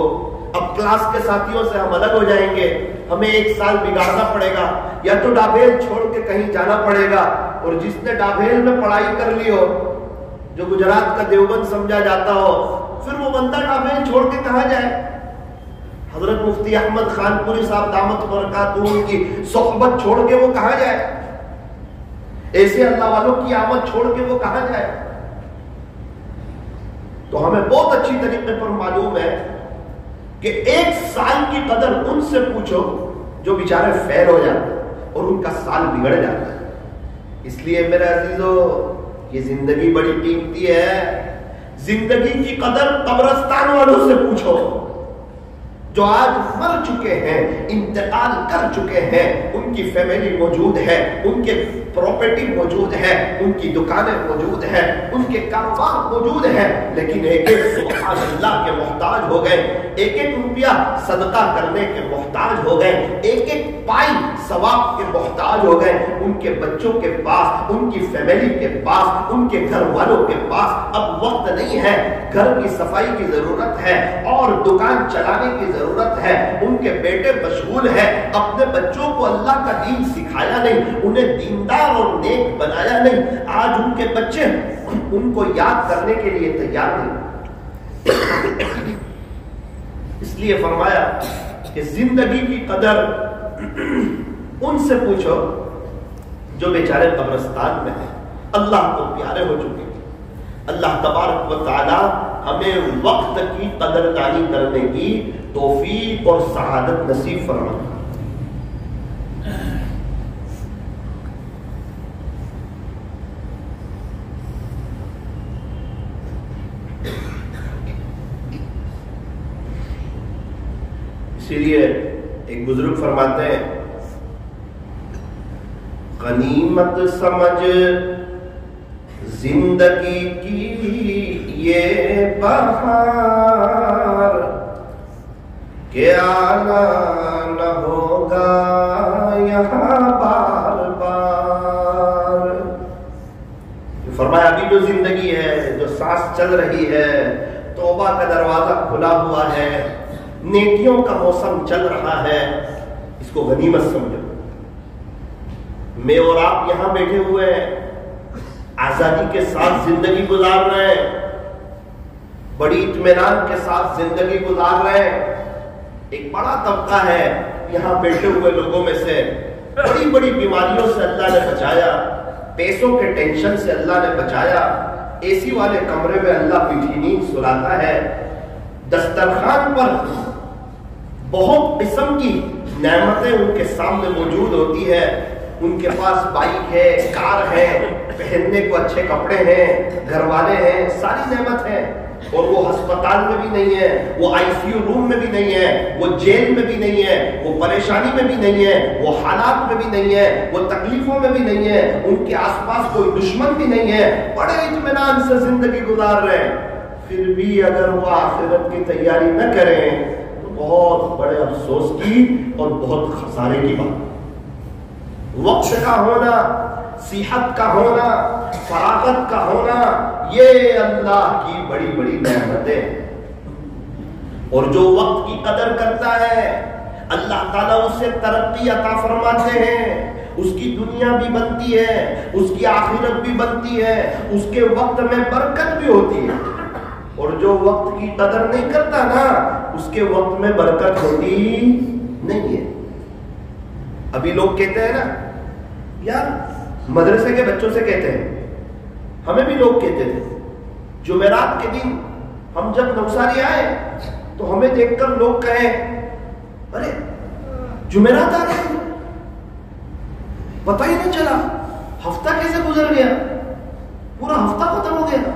اب کلاس کے ساتھیوں سے ہم الگ ہو جائیں گے، ہمیں 1 سال بگاڑنا پڑے گا، یا تو ڈابھیل چھوڑ کے کہیں جانا پڑے گا۔ اور جس نے ڈابھیل میں پڑھائی کر لی ہو، جو گجرات کا دیوبند سمجھا جاتا ہو، پھر وہ بندہ ڈابھیل چھوڑ کے کہاں جائے؟ حضرت مفتی احمد خان پوری صاحب دامت برکاتہ کی صحبت چھوڑ کے وہ کہاں جائے؟ ایسے اللہ والوں کی آمد چھوڑ کے وہ کہاں جائے؟ تو ہمیں بہت اچھی طریقے پر معلوم ہے کہ 1 سال کی قدر ان سے پوچھو جو بیچارے فیل ہو جاتے ہیں اور ان کا سال بگڑ جاتا ہے۔ اس لیے میرے عزیزو، یہ زندگی بڑی قیمتی ہے، زندگی کی قدر قبرستان والوں سے پوچھو جو آج مر چکے ہیں، انتقال کر چکے ہیں، ان کی فیملی موجود ہے، ان کے پراپرٹی موجود ہے، ان کی دکانیں موجود ہیں، ان کے کاروبار موجود ہیں، لیکن ایک سبحان اللہ کے محتاج ہو گئے، ایک روپیہ صدقہ کرنے کے محتاج ہو گئے، ایک پائی ثواب کے محتاج ہو گئے۔ ان کے بچوں کے پاس، ان کی فیملی کے پاس، ان کے گھر والوں کے پاس اب وقت نہیں ہے، گھر کی صفائی کی ضرورت ہے اور دکان چلانے کی ضرورت ہے، ان کے بیٹے مشغول ہیں، اپنے بچوں کو اللہ کا دین سکھایا نہیں، انہیں دیندار اور نیک بنایا نہیں، آج ان کے بچے ان کو یاد کرنے کے لیے تیار نہیں۔ اس لیے فرمایا کہ زندگی کی قدر ان سے پوچھو جو بیچارے قبرستان میں ہیں، اللہ کو پیارے ہو چکے. اللہ تبارک و تعالی ہمیں وقت کی قدردانی کرنے کی توفیق اور سعادت نصیب فرمائے. اسی لیے ایک بزرگ فرماتے ہیں غنیمت سمجھ زندگی کی یہ بہار کہ آنا نہ ہوگا یہاں بار بار. فرمایا ابھی جو زندگی ہے، جو سانس چل رہی ہے، توبہ کا دروازہ کھلا ہوا ہے، نیکیوں کا موسم چل رہا ہے، اس کو غنیمت سمجھو. میں اور آپ یہاں بیٹھے ہوئے ہیں، آزادی کے ساتھ زندگی گزار رہے ہیں، بڑی اطمینان کے ساتھ زندگی گزار رہے ہیں. ایک بڑا طبقہ ہے یہاں بیٹھے ہوئے لوگوں میں سے، بڑی بڑی بیماریوں سے اللہ نے بچایا، پیسوں کے ٹینشن سے اللہ نے بچایا، اے سی والے کمرے میں اللہ میٹھی نیند سلاتا ہے، دسترخوان پر بہت قسم کی نعمتیں ان کے سامنے موجود ہوتی ہے، ان کے پاس بائک ہے، کار ہے، پہننے کو اچھے کپڑے ہیں، گھر والے ہیں، ساری نعمت ہے. اور وہ ہسپتال میں بھی نہیں ہے، وہ آئی سی یو روم میں بھی نہیں ہے، وہ جیل میں بھی نہیں ہے، وہ پریشانی میں بھی نہیں ہے، وہ حالات میں بھی نہیں ہے، وہ تکلیفوں میں بھی نہیں ہے، ان کے آس پاس کوئی دشمن بھی نہیں ہے، بڑے اطمینان سے زندگی گزار رہے ہیں. پھر بھی اگر وہ آخرت کی تیاری نہ کریں تو بہت بڑے افسوس کی اور بہت خسارے کی بات. وقت کا ہونا، صحت کا ہونا، فراغت کا ہونا، یہ اللہ کی بڑی بڑی نعمتیں. اور جو وقت کی قدر کرتا ہے اللہ تعالیٰ اسے ترقی عطا فرماتے ہیں، اس کی دنیا بھی بنتی ہے، اس کی آخرت بھی بنتی ہے، اس کے وقت میں برکت بھی ہوتی ہے. اور جو وقت کی قدر نہیں کرتا نا، اس کے وقت میں برکت ہوتی نہیں ہے. ابھی لوگ کہتے ہیں نا یار، مدرسے کے بچوں سے کہتے ہیں، ہمیں بھی لوگ کہتے تھے جمعرات کے دن ہم جب نوساری آئے تو ہمیں دیکھ کر لوگ کہیں ارے جمعرات آ گئے، پتہ ہی نہیں چلا ہفتہ کیسے گزر گیا، پورا ہفتہ ختم ہو گیا،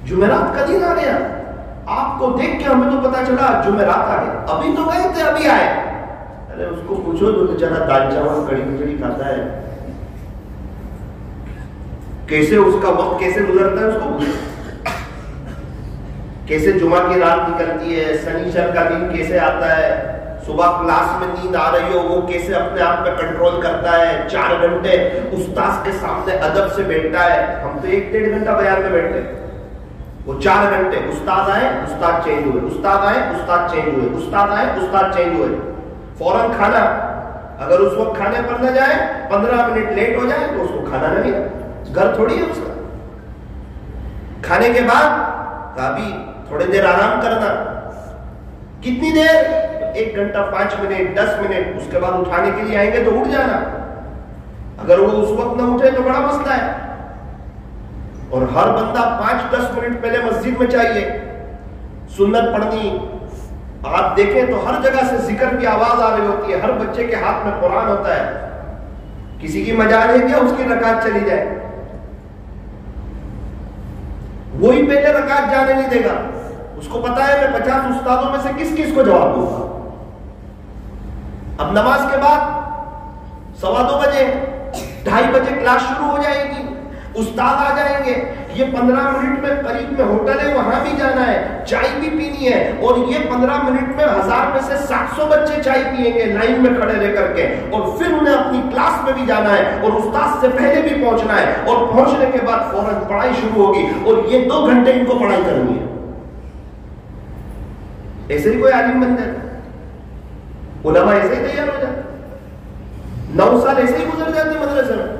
جمعرات کا دن آ گیا. آپ کو دیکھ کے ہمیں تو پتا چلا جمعرات آ گیا، ابھی تو گئے تھے ابھی آئے. ارے اس کو پوچھو جو بیچارہ دال چاول کڑی کھچڑی کھاتا ہے، کیسے اس کا وقت کیسے گزرتا ہے، اس کو کیسے جمعہ کی رات نکلتی ہے، سنیچر کا دن کیسے آتا ہے، صبح کلاس میں نیند آ رہی ہو وہ کیسے اپنے آپ پہ کنٹرول کرتا ہے، 4 گھنٹے استاد کے سامنے ادب سے بیٹھتا ہے. ہم تو 1-1.5 گھنٹہ بیان میں بیٹھتے ہیں، وہ 4 گھنٹے استاد آئے استاد چینج ہوئے، استاد آئے استاد چینج ہوئے، استاد آئے استاد چینج ہوئے. فوراً کھانا، اگر اس وقت کھانے پر نہ جائے 15 منٹ لیٹ ہو جائے تو اس کو کھانا نہیں، گھر تھوڑی ہے اس کا. کھانے کے بعد ابھی تھوڑی دیر آرام کرنا، کتنی دیر، 1 گھنٹہ 5 منٹ 10 منٹ، اس کے بعد اٹھانے کے لیے آئیں گے تو اٹھ جانا. اگر وہ اس وقت نہ اٹھے تو بڑا مسئلہ ہے. اور ہر بندہ 5-10 منٹ پہلے مسجد میں چاہیے سنت پڑھنی. آپ دیکھیں تو ہر جگہ سے ذکر کی آواز آ رہی ہوتی ہے، ہر بچے کے ہاتھ میں قرآن ہوتا ہے. کسی کی مجال ہے کیا اس کی رکعت چلی جائے، وہی پہلے رکعت جانے نہیں دے گا. اس کو پتا ہے میں 50 استادوں میں سے کس کس کو جواب دوں گا. اب نماز کے بعد 2:15 بجے 2:30 بجے کلاس شروع ہو جائے گی، استاد آ جائیں گے، یہ 15 منٹ میں قریب میں ہوٹل ہے وہاں بھی جانا ہے، چائے بھی پینی ہے، اور یہ 15 منٹ میں 1000 میں سے 700 بچے چائے پیئیں گے لائن میں کھڑے رہ کر کے، اور پھر انہیں اپنی کلاس میں بھی جانا ہے اور استاد سے پہلے بھی پہنچنا ہے، اور پہنچنے کے بعد فوراً پڑھائی شروع ہوگی، اور یہ 2 گھنٹے ان کو پڑھائی کرنی ہے. ایسے ہی کوئی عالم بن جاتا، علماء ایسے ہی تیار ہو جاتے، 9 سال ایسے ہی گزر جاتے مدرسے میں.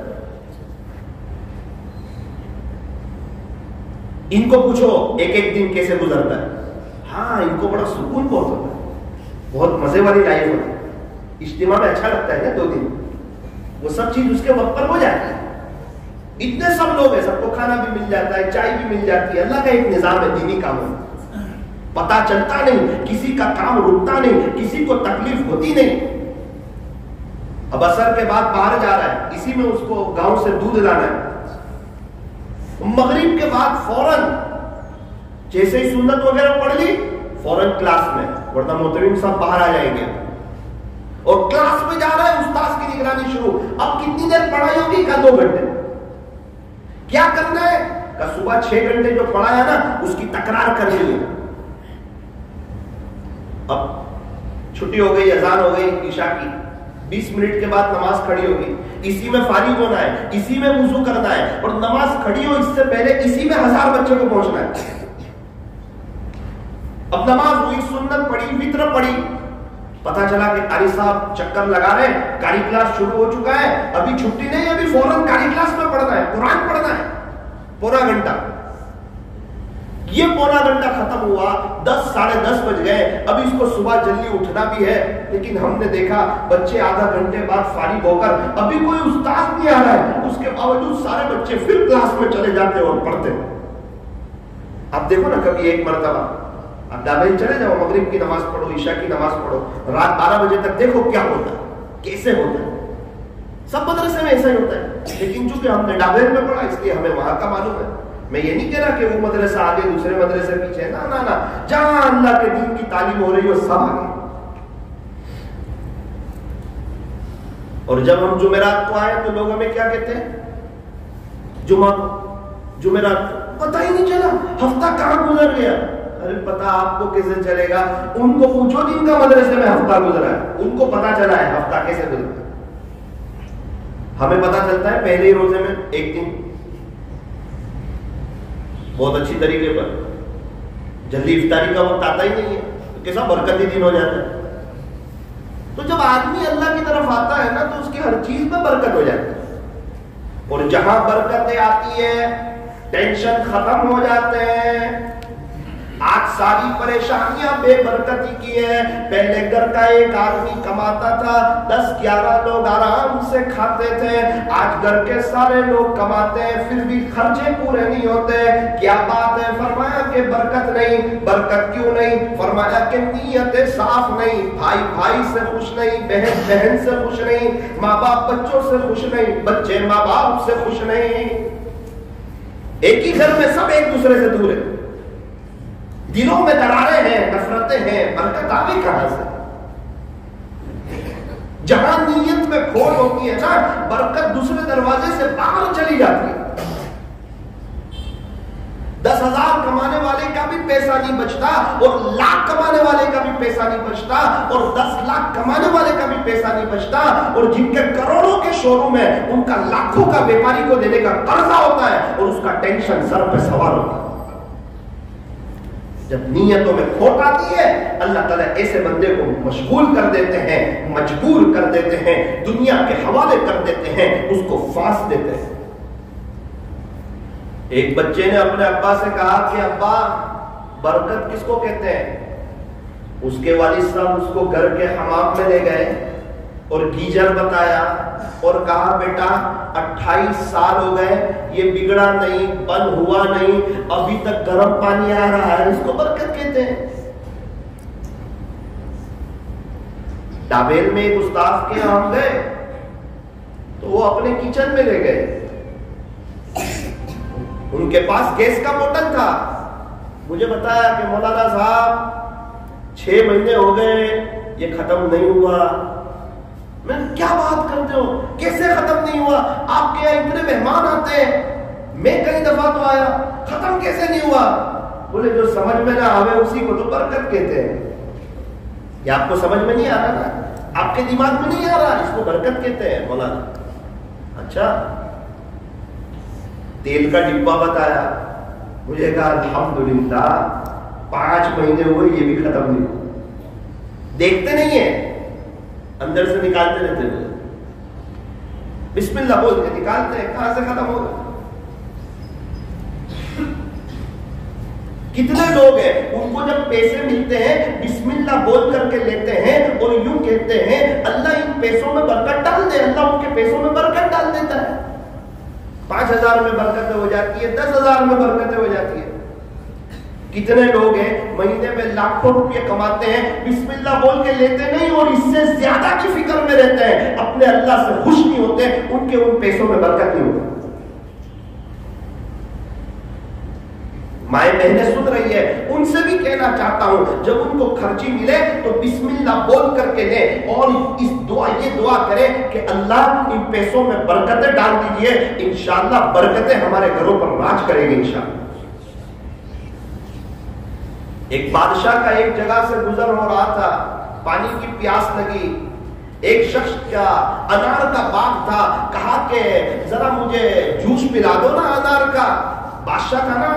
ان کو پوچھو ایک ایک دن کیسے گزرتا ہے، ہاں ان کو بڑا سکون بہت ہوتا ہے. بہت مزے والی لائف ہوتی ہے، اجتماع میں اچھا لگتا ہے نا 2 دن، وہ سب چیز اس کے وقت پر ہو جاتی ہے، اتنے سب لوگ ہیں، سب کو کھانا بھی مل جاتا ہے، چائے بھی مل جاتی ہے، اللہ کا ایک نظام ہے دینی کاموں میں، پتا چلتا نہیں، کسی کا کام رکتا نہیں، کسی کو تکلیف ہوتی نہیں۔ اب عصر کے بعد باہر جا رہا ہے، اسی میں اس کو گاؤں سے دودھ لانا ہے، مغرب کے بعد فوراً جیسے ہی سنت وغیرہ پڑھ لی فوراً کلاس میں، ورنہ محترم صاحب باہر آ جائیں گے، اور کلاس میں جا رہا ہے، استاذ کی نگرانی شروع، اب کتنی دیر پڑھائی ہوگی؟ کا 2 گھنٹے، کیا کرنا ہے؟ کا صبح 6 گھنٹے جو پڑھایا نا اس کی تکرار کر لی ہے، اب چھٹی ہو گئی، اذان ہو گئی عشاء کی، 20 منٹ کے بعد نماز کھڑی ہوگی، اسی میں فارغ ہونا ہے، اسی میں وضو کرنا ہے، اور نماز کھڑی ہو اس سے پہلے اسی میں 1000 بچے کو پہنچنا ہے۔ اب نماز ہوئی، سنت پڑھی، وتر پڑھی، پتا چلا کہ قاری صاحب چکر لگا رہے ہیں، قاری کلاس شروع ہو چکا ہے، ابھی چھٹی نہیں، ابھی فوراً قاری کلاس میں پڑھنا ہے، قرآن پڑھنا ہے، پورا گھنٹہ۔ یہ پورا گھنٹہ ختم ہوا، 10 ساڑھے 10 بج گئے، اب اس کو صبح جلدی اٹھنا بھی ہے، لیکن ہم نے دیکھا بچے آدھا گھنٹے بعد فارغ ہو کر ابھی کوئی استاد نہیں آ رہا ہے، اس کے باوجود سارے بچے پھر کلاس میں چلے جاتے اور پڑھتے۔ اب دیکھو نا کبھی ایک مرتبہ اب دابین چلے جاؤ، مغرب کی نماز پڑھو، عشاء کی نماز پڑھو، رات 12 بجے تک دیکھو کیا ہوتا ہے، کیسے ہوتا ہے۔ سب مدرسے میں ایسا ہی ہوتا ہے، لیکن چونکہ ہم نے ڈابین میں پڑھا اس لیے ہمیں وہاں کا معلوم ہے۔ میں یہ نہیں کہہ رہا کہ وہ مدرسہ آگے دوسرے مدرسے پیچھے، نہ، جہاں اللہ کے دین کی تعلیم ہو رہی ہو سب آگے۔ اور جب ہم جمعرات کو آئے تو لوگ ہمیں کیا کہتے ہیں؟ جمعرات پتہ ہی نہیں چلا ہفتہ کہاں گزر گیا۔ ارے پتہ آپ کو کیسے چلے گا؟ ان کو پوچھو جن کا مدرسے میں ہفتہ گزرا ہے، ان کو پتہ چلا ہے ہفتہ کیسے گزرا۔ ہمیں پتہ چلتا ہے پہلے ہی روزے میں ایک دن بہت اچھی طریقے پر، جلدی افطاری کا وقت آتا ہی نہیں ہے، کیسا برکتی دن ہو جاتا ہے۔ تو جب آدمی اللہ کی طرف آتا ہے نا تو اس کی ہر چیز میں برکت ہو جاتی ہے، اور جہاں برکتیں آتی ہیں ٹینشن ختم ہو جاتے ہیں۔ آج ساری پریشانیاں بے برکتی کی ہیں۔ پہلے گھر کا ایک آدمی کماتا تھا، 10-11 لوگ آرام سے کھاتے تھے، آج گھر کے سارے لوگ کماتے ہیں پھر بھی خرچے پورے نہیں ہوتے۔ کیا بات ہے؟ فرمایا کہ برکت نہیں۔ برکت کیوں نہیں؟ فرمایا کہ نیتیں صاف نہیں، بھائی بھائی سے خوش نہیں، بہن بہن سے خوش نہیں، ماں باپ بچوں سے خوش نہیں، بچے ماں باپ سے خوش نہیں۔ ایک ہی گھر میں سب ایک دوسرے سے دور ہیں، دلوں میں دراریں ہیں، نفرتیں ہیں، برکت آوے کہاں سے؟ جہاں نیت میں کھوٹ ہوتی ہے نا، برکت دوسرے دروازے سے باہر چلی جاتی ہے۔ 10,000 کمانے والے کا بھی پیسہ نہیں بچتا، اور لاکھ کمانے والے کا بھی پیسہ نہیں بچتا، اور 10 لاکھ کمانے والے کا بھی پیسہ نہیں بچتا، اور جن کے کروڑوں کے شو روم ہے ان کا لاکھوں کا بیپاری کو دینے کا قرضہ ہوتا ہے، اور اس کا ٹینشن سر پہ سوار ہوتا ہے۔ جب نیتوں میں کھوٹ آتی ہے اللہ تعالیٰ ایسے بندے کو مشغول کر دیتے ہیں، مجبور کر دیتے ہیں، دنیا کے حوالے کر دیتے ہیں، اس کو پھانس دیتے ہیں۔ ایک بچے نے اپنے ابا سے کہا کہ ابا برکت کس کو کہتے ہیں؟ اس کے والد صاحب اس کو گھر کے حمام میں لے گئے اور گیزر بتایا اور کہا بیٹا 28 سال ہو گئے، یہ بگڑا نہیں، بند ہوا نہیں، ابھی تک گرم پانی آ رہا ہے، اس کو برکت کہتے ہیں۔ ڈابیل میں ایک استاد کے یہاں گئے تو وہ اپنے کچن میں لے گئے، ان کے پاس گیس کا بوتل تھا، مجھے بتایا کہ مولانا صاحب 6 مہینے ہو گئے یہ ختم نہیں ہوا۔ میں کیا بات کرتے ہو، کیسے ختم نہیں ہوا؟ آپ کے یہاں اتنے مہمان آتے ہیں، میں کئی دفعہ تو آیا، ختم کیسے نہیں ہوا؟ بولے جو سمجھ میں نہ آوے اسی کو تو برکت کہتے ہیں۔ یہ آپ کو سمجھ میں نہیں آ رہا نا، آپ کے دماغ میں نہیں آ رہا، اس کو برکت کہتے ہیں مولانا۔ اچھا، تیل کا ڈبہ بتایا، مجھے کہا الحمدللہ 5 مہینے ہوئے یہ بھی ختم نہیں ہوا۔ دیکھتے نہیں ہیں، اندر سے نکالتے رہتے ہیں، بسم اللہ بول کے نکالتے ہیں، کہاں سے ختم ہوگا؟ کتنے لوگ ہیں ان کو جب پیسے ملتے ہیں بسم اللہ بول کر کے لیتے ہیں اور یوں کہتے ہیں اللہ ان پیسوں میں برکت ڈال دے، اللہ ان کے پیسوں میں برکت ڈال دیتا ہے، 5,000 میں برکتیں ہو جاتی ہے، 10,000 میں برکتیں ہو جاتی ہے۔ کتنے لوگ ہیں مہینے میں لاکھوں روپے کماتے ہیں، بسم اللہ بول کے لیتے نہیں اور اس سے زیادہ کی فکر میں رہتے ہیں، اپنے اللہ سے خوش نہیں ہوتے، ان کے ان پیسوں میں برکت نہیں ہوتی۔ مائیں بہنیں سن رہی ہے، ان سے بھی کہنا چاہتا ہوں جب ان کو خرچی ملے تو بسم اللہ بول کر کے لیں اور اس دعا یہ دعا کریں کہ اللہ ان پیسوں میں برکتیں ڈال دیجئے، انشاءاللہ برکتیں ہمارے گھروں پر راج کریں گے انشاءاللہ۔ ایک بادشاہ کا ایک جگہ سے گزر ہو رہا تھا، پانی کی پیاس لگی، ایک شخص کا انار کا باغ تھا، کہا کہ ذرا مجھے جوس پلا دو نا انار کا۔ بادشاہ کا نا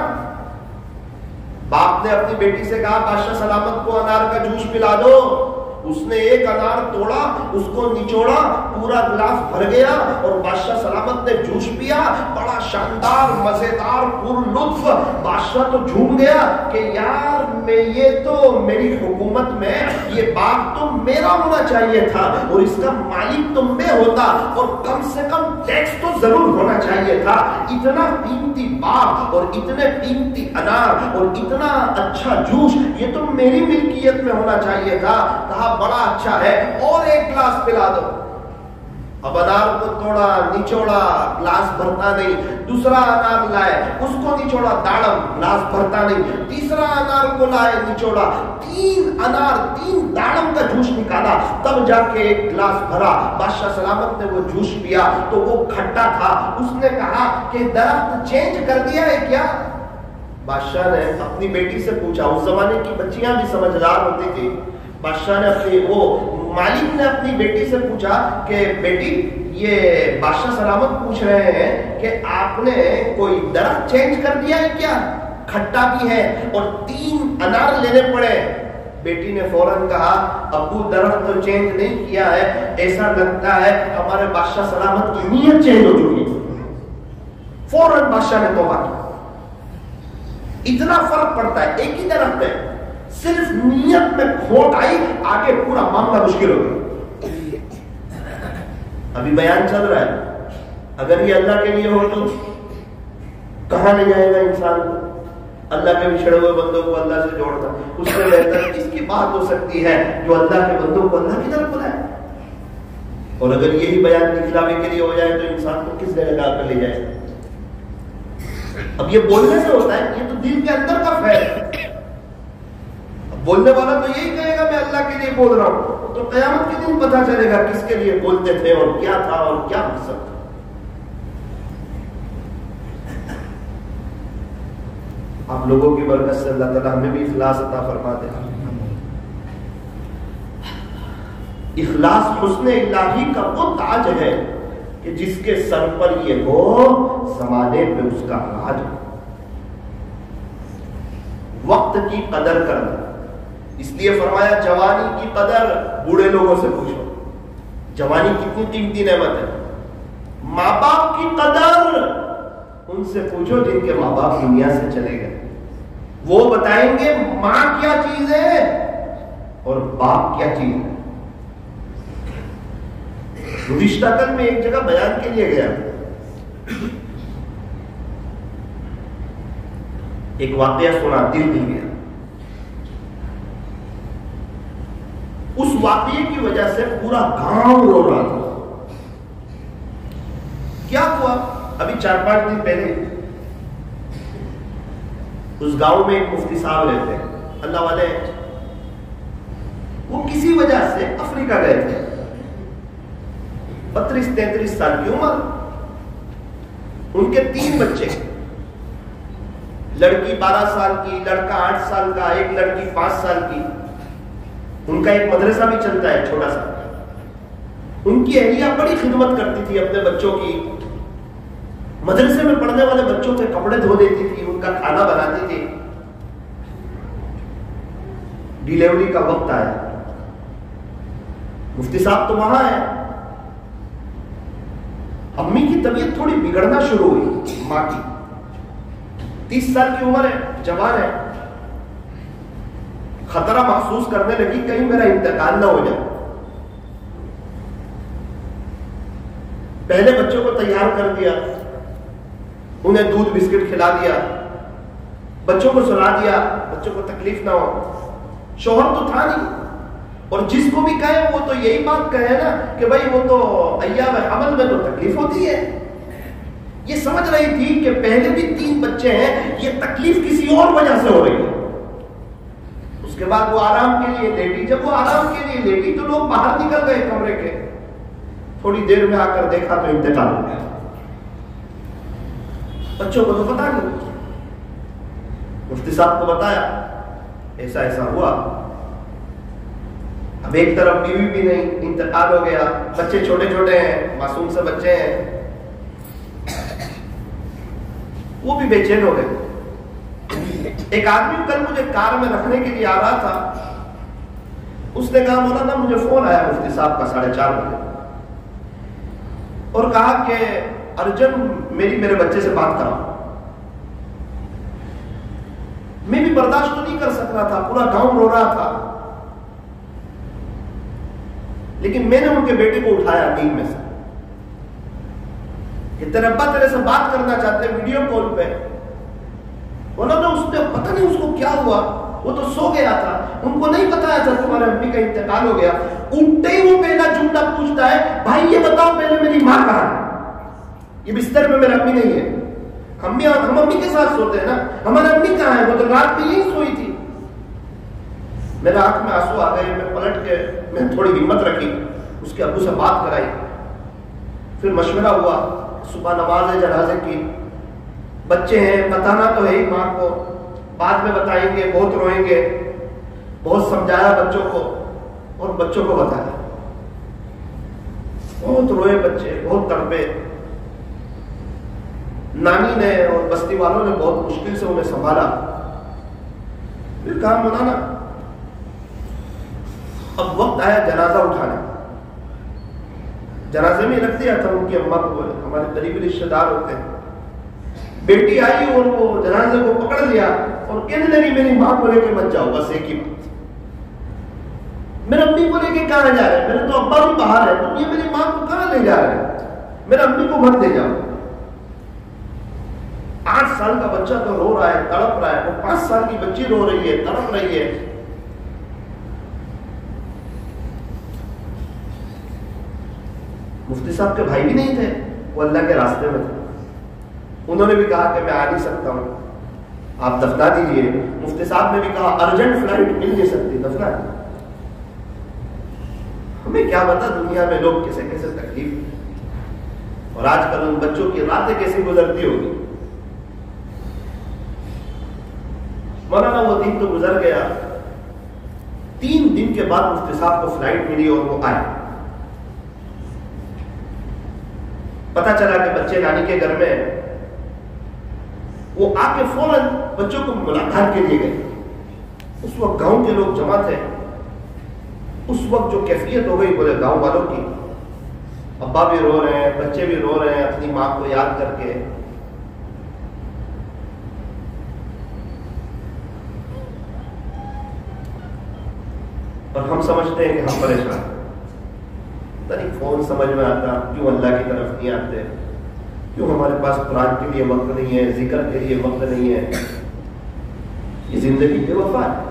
باپ نے اپنی بیٹی سے کہا بادشاہ سلامت کو انار کا جوس پلا دو۔ اس نے ایک انار توڑا، اس کو نچوڑا، پورا گلاس بھر گیا اور بادشاہ سلامت نے جوس پیا، بڑا شاندار مزیدار پر لطف۔ بادشاہ تو جھوم گیا کہ یار میں یہ تو میری حکومت میں یہ باغ تو میرا ہونا چاہیے تھا اور اس کا مالک تو میں ہوتا اور کم سے کم ٹیکس تو ضرور ہونا چاہیے تھا۔ اتنا قیمتی باغ اور اتنے قیمتی انار اور اتنا اچھا جوس یہ تو میری ملکیت میں ہونا چاہیے تھا۔ کہا بڑا اچھا ہے اور ایک گلاس پلا دو۔ اب انار کو توڑا، نچوڑا، گلاس بھرتا نہیں، دوسرا انار لائے، اس کو نچوڑا، داڑم، گلاس بھرتا نہیں، تیسرا انار کو لائے، نچوڑا، 3 انار 3 داڑم کا جوس نکالا، تب جا کے ایک گلاس بھرا۔ بادشاہ سلامت نے وہ جوس پیا تو وہ کھٹا تھا۔ اس نے کہا کہ درخت چینج کر دیا ہے کیا؟ بادشاہ نے اپنی بیٹی سے پوچھا، اس زمانے کی بچیاں بھی سمجھدار ہوتی تھی۔ بادشاہ نے مالک نے اپنی بیٹی سے پوچھا کہ بیٹی یہ بادشاہ سلامت پوچھ رہے ہیں کہ آپ نے کوئی درخت چینج کر دیا ہے کیا؟ کھٹا بھی ہے اور 3 انار لینے پڑے۔ بیٹی نے فوراً کہا ابو درخت تو چینج نہیں کیا ہے، ایسا لگتا ہے ہمارے بادشاہ سلامت کی نیت چینج ہو چکی ہے۔ فوراً بادشاہ نے توبہ کی۔ اتنا فرق پڑتا ہے، ایک ہی درخت ہے، صرف نیت میں کھوٹ آئی، آگے پورا معاملہ مشکل ہو گیا۔ ابھی بیان چل رہا ہے، اگر یہ اللہ کے لیے ہو تو کہاں لے جائے گا انسان کو؟ اللہ کے بچھڑے ہوئے بندوں کو اللہ سے جوڑتا، اس سے بہتر اس کی بات ہو سکتی ہے جو اللہ کے بندوں کو اللہ کی طرف بلائے۔ اور اگر یہی بیان دکھلاوے کے لیے ہو جائے تو انسان کو کس جگہ لا کر لے جائے گا؟ اب یہ بولنے سے ہوتا ہے، یہ تو دل کے اندر کا فیل ہے۔ بولنے والا تو یہی کہے گا میں اللہ کے لیے بول رہا ہوں، تو قیامت کے دن پتہ چلے گا کس کے لیے بولتے تھے اور کیا تھا اور کیا مقصد تھا۔ آپ لوگوں کی برکت سے اللہ تعالیٰ ہمیں بھی اخلاص عطا فرما دے۔ اخلاص حسن الہی کا وہ تاج ہے کہ جس کے سر پر یہ ہو زمانے پہ اس کا راج ہو۔ وقت کی قدر کرنا، اس لیے فرمایا جوانی کی قدر بوڑھے لوگوں سے پوچھو۔ جوانی کتنی قیمتی نعمت ہے۔ ماں باپ کی قدر ان سے پوچھو جن کے ماں باپ دنیا سے چلے گئے، وہ بتائیں گے ماں کیا چیز ہے اور باپ کیا چیز ہے۔ گزشتہ کل میں ایک جگہ بیان کے لیے گیا، ایک واقعہ سنا، دل گیا۔ اس واقعے کی وجہ سے پورا گاؤں رو رہا تھا۔ کیا ہوا؟ ابھی 4-5 دن پہلے اس گاؤں میں ایک مفتی صاحب رہتے ہیں، اللہ والے، وہ کسی وجہ سے افریقہ گئے تھے۔ 32-33 سال کی عمر، ان کے 3 بچے، لڑکی 12 سال کی، لڑکا 8 سال کا، ایک لڑکی 5 سال کی۔ ان کا ایک مدرسہ بھی چلتا ہے چھوٹا سا۔ ان کی اہلیہ بڑی خدمت کرتی تھی اپنے بچوں کی، مدرسے میں پڑھنے والے بچوں کے کپڑے دھو دیتی تھی، ان کا کھانا بناتی تھی۔ ڈیلیوری کا وقت آیا، مفتی صاحب تو وہاں ہے، امی کی طبیعت تھوڑی بگڑنا شروع ہوئی، ماں کی 30 سال کی عمر ہے، جوان ہے، خطرہ محسوس کرنے لگی کہیں میرا انتقال نہ ہو جائے. پہلے بچوں کو تیار کر دیا, انہیں دودھ بسکٹ کھلا دیا, بچوں کو سلا دیا, بچوں کو تکلیف نہ ہو. شوہر تو تھا نہیں, اور جس کو بھی کہے وہ تو یہی بات کہے نا کہ بھائی وہ تو ایام حمل میں تو تکلیف ہوتی ہے. یہ سمجھ رہی تھی کہ پہلے بھی 3 بچے ہیں, یہ تکلیف کسی اور وجہ سے ہو رہی ہے. اس کے بعد وہ آرام کے لیے لیٹی. جب وہ آرام کے لیے لیٹی تو لوگ باہر نکل گئے کمرے کے. تھوڑی دیر میں آ کر دیکھا تو انتقال ہو گیا. بچوں کو تو پتا نہیں. مفتی صاحب کو بتایا ایسا ایسا ہوا. اب ایک طرف بیوی بھی نہیں, انتقال ہو گیا, بچے چھوٹے چھوٹے ہیں, معصوم سے بچے ہیں, وہ بھی بے چین ہو گئے. ایک آدمی کل مجھے کار میں رکھنے کے لیے آ رہا تھا. اس نے کہا مولانا مجھے فون آیا مفتی صاحب کا 4:30 بجے, اور کہا کہ ارجن میرے بچے سے بات کرا. میں بھی برداشت تو نہیں کر سک رہا تھا, پورا گاؤں رو رہا تھا, لیکن میں نے ان کے بیٹے کو اٹھایا نیند میں سے کہ تیرے ابا تیرے سے بات کرنا چاہتے ہیں ویڈیو کال پہ. بولا نا اس نے پتہ نہیں اس کو کیا ہوا, وہ تو سو گیا تھا, ان کو نہیں بتایا تھا تمہارے امی کا انتقال ہو گیا. اٹھتے ہی وہ پہلا جملہ پوچھتا ہے بھائی یہ بتاؤ پہلے میری ماں کہاں ہے؟ یہ بستر میں میری امی نہیں ہے. ہم امی کے ساتھ سوتے ہیں نا, ہماری امی کہاں ہے؟ وہ تو رات میں یہی سوئی تھی. میرے آنکھ میں آنسو آ گئے. میں پلٹ کے میں تھوڑی ہمت رکھی, اس کے ابو سے بات کرائی, پھر مشورہ ہوا. صبح نماز جنازے کی, بچے ہیں بتانا تو ہے ہی ماں کو, بعد میں بتائیں گے, بہت روئیں گے. بہت سمجھایا بچوں کو, اور بچوں کو بتایا. بہت روئے بچے, بہت تڑپے. نانی نے اور بستی والوں نے بہت مشکل سے انہیں سنبھالا. پھر کہا مولانا اب وقت آیا جنازہ اٹھانا. جنازے میں رکھ دیا تھا ان کی اماں کو, ہمارے قریبی رشتے دار ہوتے ہیں. بیٹی آئی اور وہ جنازے کو پکڑ لیا اور کہنے لگی میری ماں کو لے کے مت جاؤ, بس ایک ہی بات, میرے امی کو لے کے کہاں جا رہے ہیں؟ میرے تو ابا بھی باہر ہے, تو یہ میری ماں کو کہاں لے جا رہے ہیں؟ میرے امی کو مت لے جاؤ. 8 سال کا بچہ تو رو رہا ہے, تڑپ رہا ہے, وہ 5 سال کی بچی رو رہی ہے, تڑپ رہی ہے. مفتی صاحب کے بھائی بھی نہیں تھے, وہ اللہ کے راستے میں تھے. انہوں نے بھی کہا کہ میں آ نہیں سکتا ہوں, آپ دفنا دیجیے. مفتی صاحب نے بھی کہا ارجنٹ فلائٹ مل نہیں سکتی, دفنا. ہمیں کیا پتا دنیا میں لوگ کیسے کیسے تکلیف, اور آج کل ان بچوں کی راتیں کیسے گزرتی ہوگی. مولانا وہ دن تو گزر گیا. 3 دن کے بعد مفتی صاحب کو فلائٹ ملی اور وہ آئے. پتا چلا کہ بچے نانی کے گھر میں, وہ آ کے فوراً بچوں کو ملاقات کے لیے گئے. اس وقت گاؤں کے لوگ جمع تھے. اس وقت جو کیفیت ہو گئی بولے گاؤں والوں کی, ابا بھی رو رہے ہیں, بچے بھی رو رہے ہیں اپنی ماں کو یاد کر کے. اور ہم سمجھتے ہیں کہ ہم پریشان, نہیں فون سمجھ میں آتا, کیوں اللہ کی طرف نہیں آتے, کیوں ہمارے پاس قرآن کے لیے وقت نہیں ہے, ذکر کے لیے وقت نہیں ہے. یہ زندگی بے وفا ہے.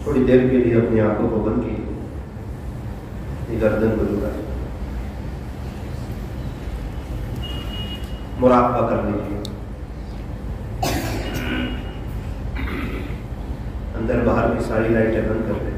تھوڑی دیر کے لیے اپنی آنکھوں کو بند کی, اپنی گردن کو جھکا, مراقبہ کر لیجیے. اندر باہر کی ساری لائٹیں بند کر دیں.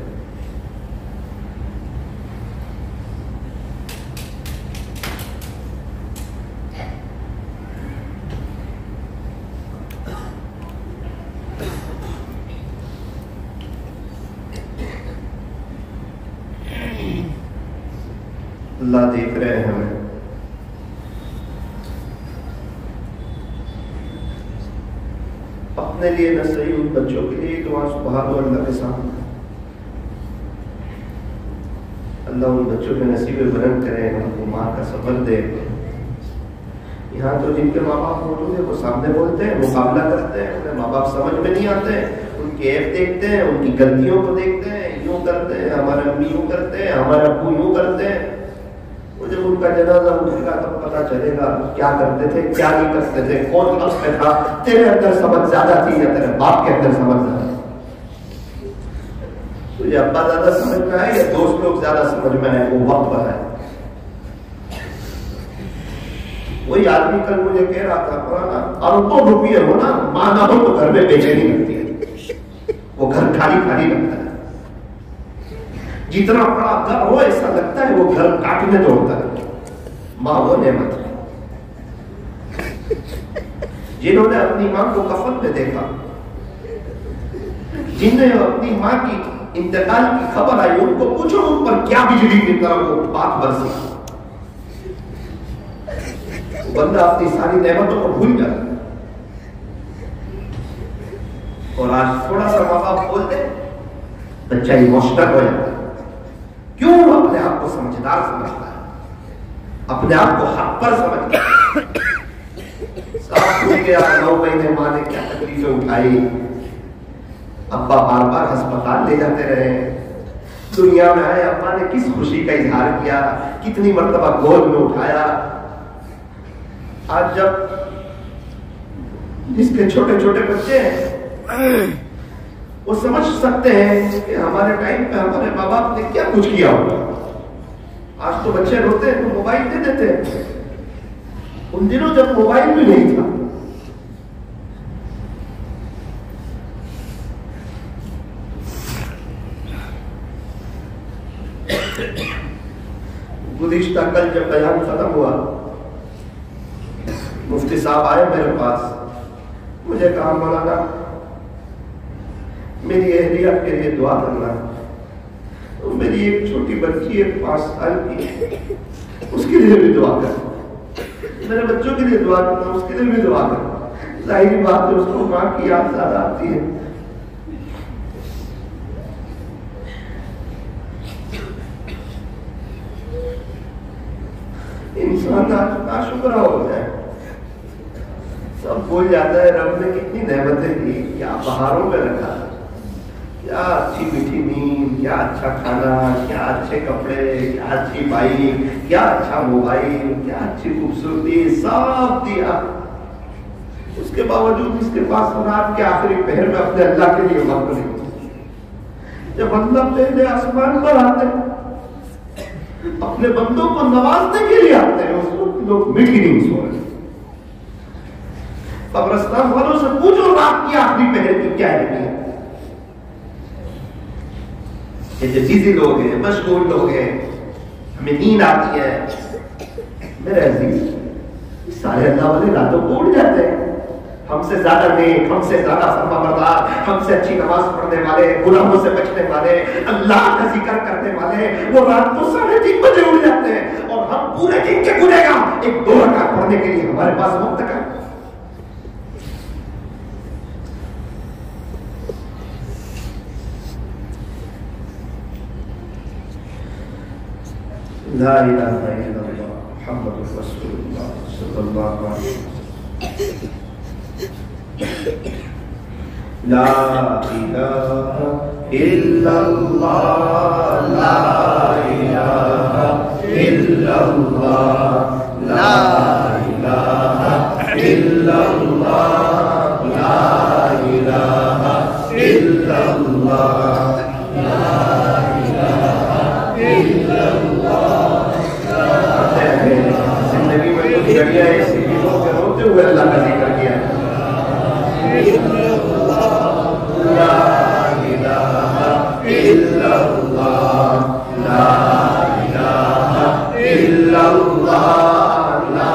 اللہ دیکھ رہے ہیں ہمیں. اپنے لیے نہ صحیح, ان بچوں کے لیے دعا سبحان اللہ کے سامنے. اللہ ان بچوں کے نصیب بلند کرے, ہم کو ماں کا صبر دے. یہاں تو جن کے ماں باپ موجود ہیں وہ سامنے بولتے ہیں، مقابلہ کرتے ہیں، انہیں ماں باپ سمجھ میں نہیں آتے، ان کے ایپ دیکھتے ہیں، ان کی غلطیوں کو دیکھتے ہیں، یوں کرتے ہیں، ہمارے امی یوں کرتے ہیں، ہمارے ابو یوں کرتے ہیں. وہ جب ان کا جنازہ اٹھے گا تو پتا چلے گا کیا کرتے تھے کیا نہیں کرتے تھے، کون حق میں تھا. تیرے اندر سمجھ زیادہ تھی یا تیرے باپ کے اندر سمجھ زیادہ تھی؟ تجھے ابا زیادہ سمجھ میں آئے یا دوست لوگ زیادہ سمجھ میں آئے؟ وہ وقت پر ہے. وہی آدمی کل مجھے کہہ رہا تھا پرانا اربوں روپیے ہو نا، ماں نہ ہو تو گھر میں بےچینی لگتی ہے، وہ گھر خالی خالی لگتا ہے. جتنا بڑا گھر ہو ایسا لگتا ہے وہ گھر کاٹنے دوڑتا ہے. ماں وہ نعمت ہے. جنہوں نے اپنی ماں کو کفن میں دیکھا، جن نے اپنی ماں کی انتقال کی خبر آئی، ان کو پوچھو ان پر کیا بجلی کی طرح وہ بات برسی. بندہ اپنی ساری نعمتوں کو بھول جاتا ہے. اور آج تھوڑا سا ماں باپ بول دے بچہ ایموشنل ہو جاتا ہے. کیوں؟ اپنے آپ کو سمجھدار سمجھتا ہے، اپنے آپ کو حق پر سمجھتا ہے. صاف ہو گیا 9 مہینے ماں نے کیا تکلیفیں اٹھائی، ابا بار بار ہسپتال لے جاتے رہے، دنیا میں آئے ابا نے کس خوشی کا اظہار کیا، کتنی مرتبہ گود میں اٹھایا. آج جب جس کے چھوٹے چھوٹے بچے ہیں وہ سمجھ سکتے ہیں کہ ہمارے ٹائم پہ ہمارے ماں باپ نے کیا کچھ کیا ہوگا. آج تو بچے روتے ہیں تو موبائل دے دیتے ہیں. ان دنوں جب موبائل بھی نہیں تھا، گزشتہ کل جب بیان ختم ہوا مفتی صاحب آئے میرے پاس، مجھے کہا مولانا میری اہلیہ کے لیے دعا کرنا. تو میری ایک چھوٹی بچی ہے 5 سال کی، اس کے لیے بھی دعا کرنا. میرے بچوں کے لیے دعا کرنا، اس کے لیے بھی دعا کرنا. ظاہری بات ہے اس کو ماں کی یاد زیادہ آتی ہے. انسان ناشکرا ہو جائے، سب بھول جاتا ہے رب نے کتنی نعمتیں دی، کیا بہاروں پہ رکھا، کیا اچھی میٹھی نیند، کیا اچھا کھانا، کیا اچھے کپڑے، کیا اچھی بائک، کیا اچھا موبائل، کیا اچھی خوبصورتی، سب دیا. اس کے باوجود اس کے پاس رات کے آخری پہر میں اپنے اللہ کے لیے وقت نہیں. جب اللہ پہلے آسمان پر آتے اپنے بندوں کو نوازنے کے لیے آتے ہیں، اس وقت لوگ میٹھی نیند سو رہے. قبرستان والوں سے پوچھو رات کی آخری پہر کی کیا ہے. یہ جو بزی لوگ ہیں، مشغول لوگ ہیں، ہمیں نیند آتی ہے. میرے عزیز سارے اللہ والے راتوں کو اٹھ جاتے ہیں. ہم سے زیادہ نیک، ہم سے زیادہ فرمانبردار، ہم سے اچھی نماز پڑھنے والے، گناہوں سے بچنے والے، اللہ کا ذکر کرنے والے، وہ رات کو 3:30 بجے اٹھ جاتے ہیں. اور ہم پورے دن کے گنہگار 1-2 رکعت پڑھنے کے لیے ہمارے پاس وقت کا. لا الہ الا اللہ محمد رسول اللہ صلی اللہ علیہ وسلم. لا الہ الا اللہ، لا الہ الا اللہ، لا الہ الا اللہ، لا الہ الا اللہ، لا الہ الا اللہ. زندگی میں تو گھڑیاں ایسی بھی لوگ روتے ہوئے اللہ کا ذکر کیا. لا الہ الا اللہ، لا الہ الا اللہ، لا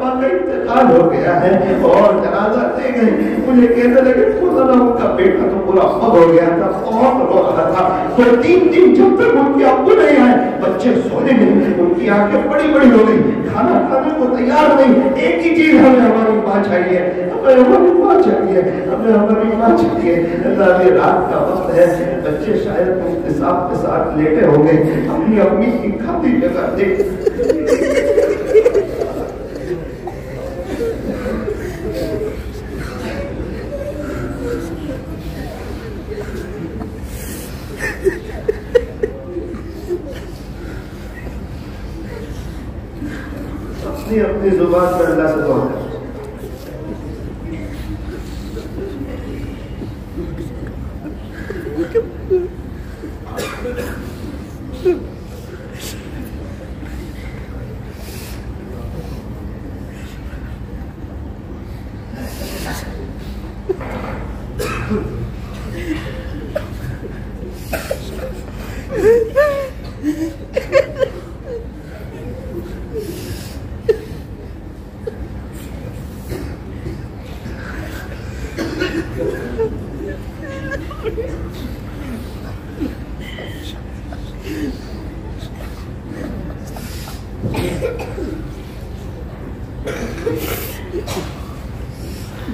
ابا کا انتقال ہو گیا ہے اور جنازہ لے گئے. مجھے کہنے لگے خدا ان کا بیٹا تو پورا فوت ہو گیا تھا, بہت رو رہا تھا. 2-3 دن جب تک ان کے ابو نہیں آئے, بچے سونے نہیں, ان کی آنکھیں بڑی بڑی ہو گئی, کھانا کھانے کو تیار نہیں. ایک ہی چیز ہمیں ہماری ماں چاہیے, ہمیں ہماری ماں چاہیے, ہمیں ہماری ماں چاہیے. اللہ یہ رات کا وقت ہے, بچے شاید احتساب کے ساتھ لیٹے ہوں گے, اپنی امی کی کھاتی جگہ دیکھ اپنی زبان پر اللہ سے دعا کر.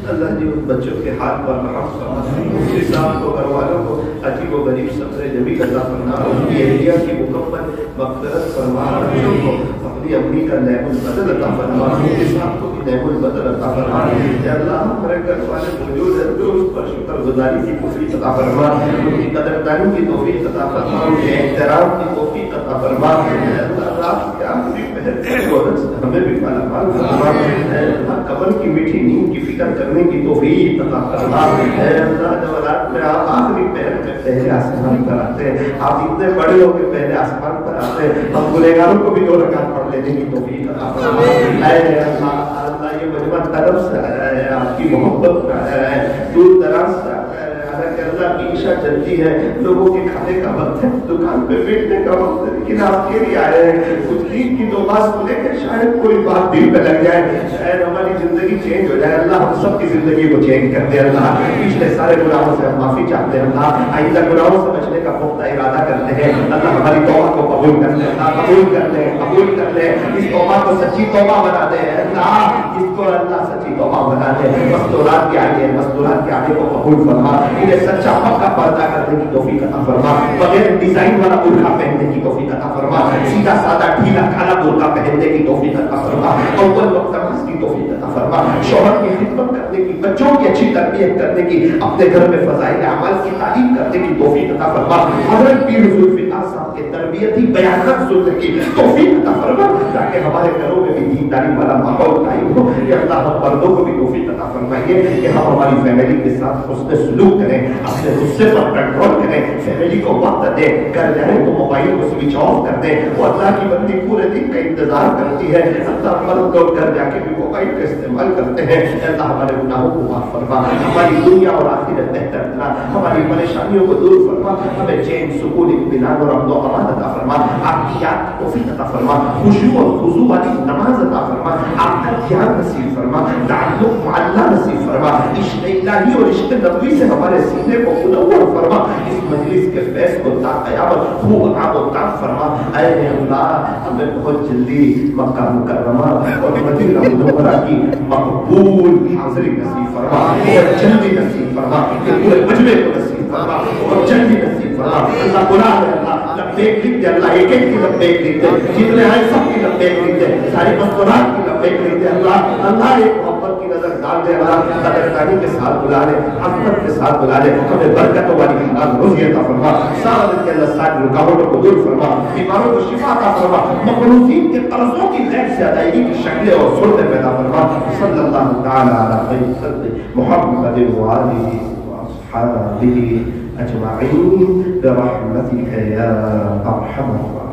اللہ جی ان بچوں کے ہاتھ پر رحم فرما, مفتی صاحب کو, گھر والوں کو عجیب و غریب صبر جمیل عطا فرما, ان کی اہلیہ کی مکمل مغفرت فرما, بچوں کو اپنی امی کا نعم البدل عطا فرما, مفتی صاحب کو بھی نعم البدل عطا فرما. اے اللہ ہمارے گھر والے موجود ہیں تو اس پر شکر گزاری کی توفیق عطا فرما, ان کی قدردانی کی توفیق عطا فرما, ان کے احترام کی توفیق عطا فرما. اے اللہ رات کے آخری پہر ہمیں بھی مالامال فرما. اے اللہ قبر کی میٹھی نیند کی فکر کرنے کی توفیق عطا فرما. اے اللہ جب رات میں آپ آخری پہر میں پہلے آسمان پر آتے ہیں, آپ اتنے بڑے ہو کے پہلے آسمان پر آتے ہیں, ہم گنہگاروں کو بھی 2 رکعت پڑھ لینے کی توفیق عطا فرما. اے اللہ یہ مجمع طرف سے آیا ہے, آپ کی محبت میں آیا ہے, دور دراز سے آیا ہے. کہ اللہ کی عشاء چلتی ہے, لوگوں کے کھانے کا وقت ہے, دکان پہ بیٹھنے کا وقت ہے, لیکن آپ کے لیے آئے ہیں. کچھ دین کی 2 بات سنے کہ شاید کوئی بات دل پہ لگ جائے, شاید ہماری زندگی چینج ہو جائے. اللہ ہم سب کی زندگی کو چینج کر دے. اللہ پچھلے سارے گناہوں سے ہم معافی چاہتے ہیں. اللہ آئندہ گناہوں سے بچنے کا پختہ ارادہ کرتے ہیں. اللہ ہماری توبہ کو قبول کر لے, اللہ قبول کر لے, قبول کر لے. اس توبہ کو سچی توبہ بنا دے. اللہ اس کو اللہ سچی توبہ بنا دے. مستورات کے آگے, مستورات کے آگے کو قبول فرما. سچا پکا پردہ کرنے کی توفیق عطا فرما, بغیر ڈیزائن والا برقع پہننے کی توفیق عطا فرما, سیدھا سادہ ڈھیلا کھالا برقع پہننے کی توفیق عطا فرما, اول وقت نماز کی توفیق عطا فرما, شوہر کی خدمت کرنے کی, بچوں کی اچھی تربیت کرنے کی, اپنے گھر میں فضائل اعمال کی تعلیم کرنے کی توفیق عطا فرما. حضرت پیر ذوالفقار صاحب کے تربیتی بیانات سننے کی توفیق عطا فرما, تاکہ ہمارے گھروں میں بھی دینداری والا ماحول قائم ہو. یا اللہ ہم مردوں کو بھی توفیق عطا فرمائیے کہ ہم ہماری فیملی کے ساتھ حسن سلوک کریں, اپنے غصے پر کنٹرول کریں, فیملی کو وقت دیں, گھر جائیں تو موبائل کو سوئچ آف کر دیں. وہ اللہ کی بندی پورے دن کا انتظار کرتی ہے, اللہ مرد لوگ گھر جا کے بھی موبائل کا استعمال کرتے ہیں. اللہ ہمارے گناہوں کو معاف فرما, ہماری دنیا اور آخرت بہتر بنا, ہماری پریشانیوں کو دور فرما, ہمیں چین, سکون, اطمینان اور امن و امان عطا فرما. آپ کی یاد کی توفیق عطا فرما, خشوع اور خضوع والی نماز عطا فرما, آپ کا دھیان نصیب فرما, تعلق مع اللہ نصیب فرما, عشق الہی اور عشق نبوی سے ہمارے سینے کو منور فرما. اس مجلس کے فیض کو تا قیامت خوب عام و تام فرما. اے اللہ ہمیں بہت جلدی مکہ مکرمہ اور مدینہ منورہ کی مقبول حاضری نصیب فرما, بہت جلدی نصیب فرما, پورے مجمع کو نصیب فرما, بہت جلدی نصیب فرما. اللہ بلا ہے, اللہ لبیک لکھ دے, اللہ ایک ایک کی لبیک لکھ دے, جتنے آئے سب کی لبیک لکھ دے, ساری مستورات کی لبیک لکھ دے. اللہ اللہ ایک محبت کی نظر ڈال دے, اللہ قدردانی کے ساتھ بلا لے, عظمت کے ساتھ بلا لے, ہمیں برکتوں والی حلال روزی عطا فرما. سارے کے اللہ ساری رکاوٹوں کو دور فرما, بیماروں کو شفا عطا فرما, مقروضین کے قرضوں کی غیر سے ادائیگی کی شکلیں اور صورتیں پیدا فرما. صلی اللہ تعالی علی خیر خلق محمد و آلہ و اصحابہ اجمعین برحمتک یا ارحم الراحمین.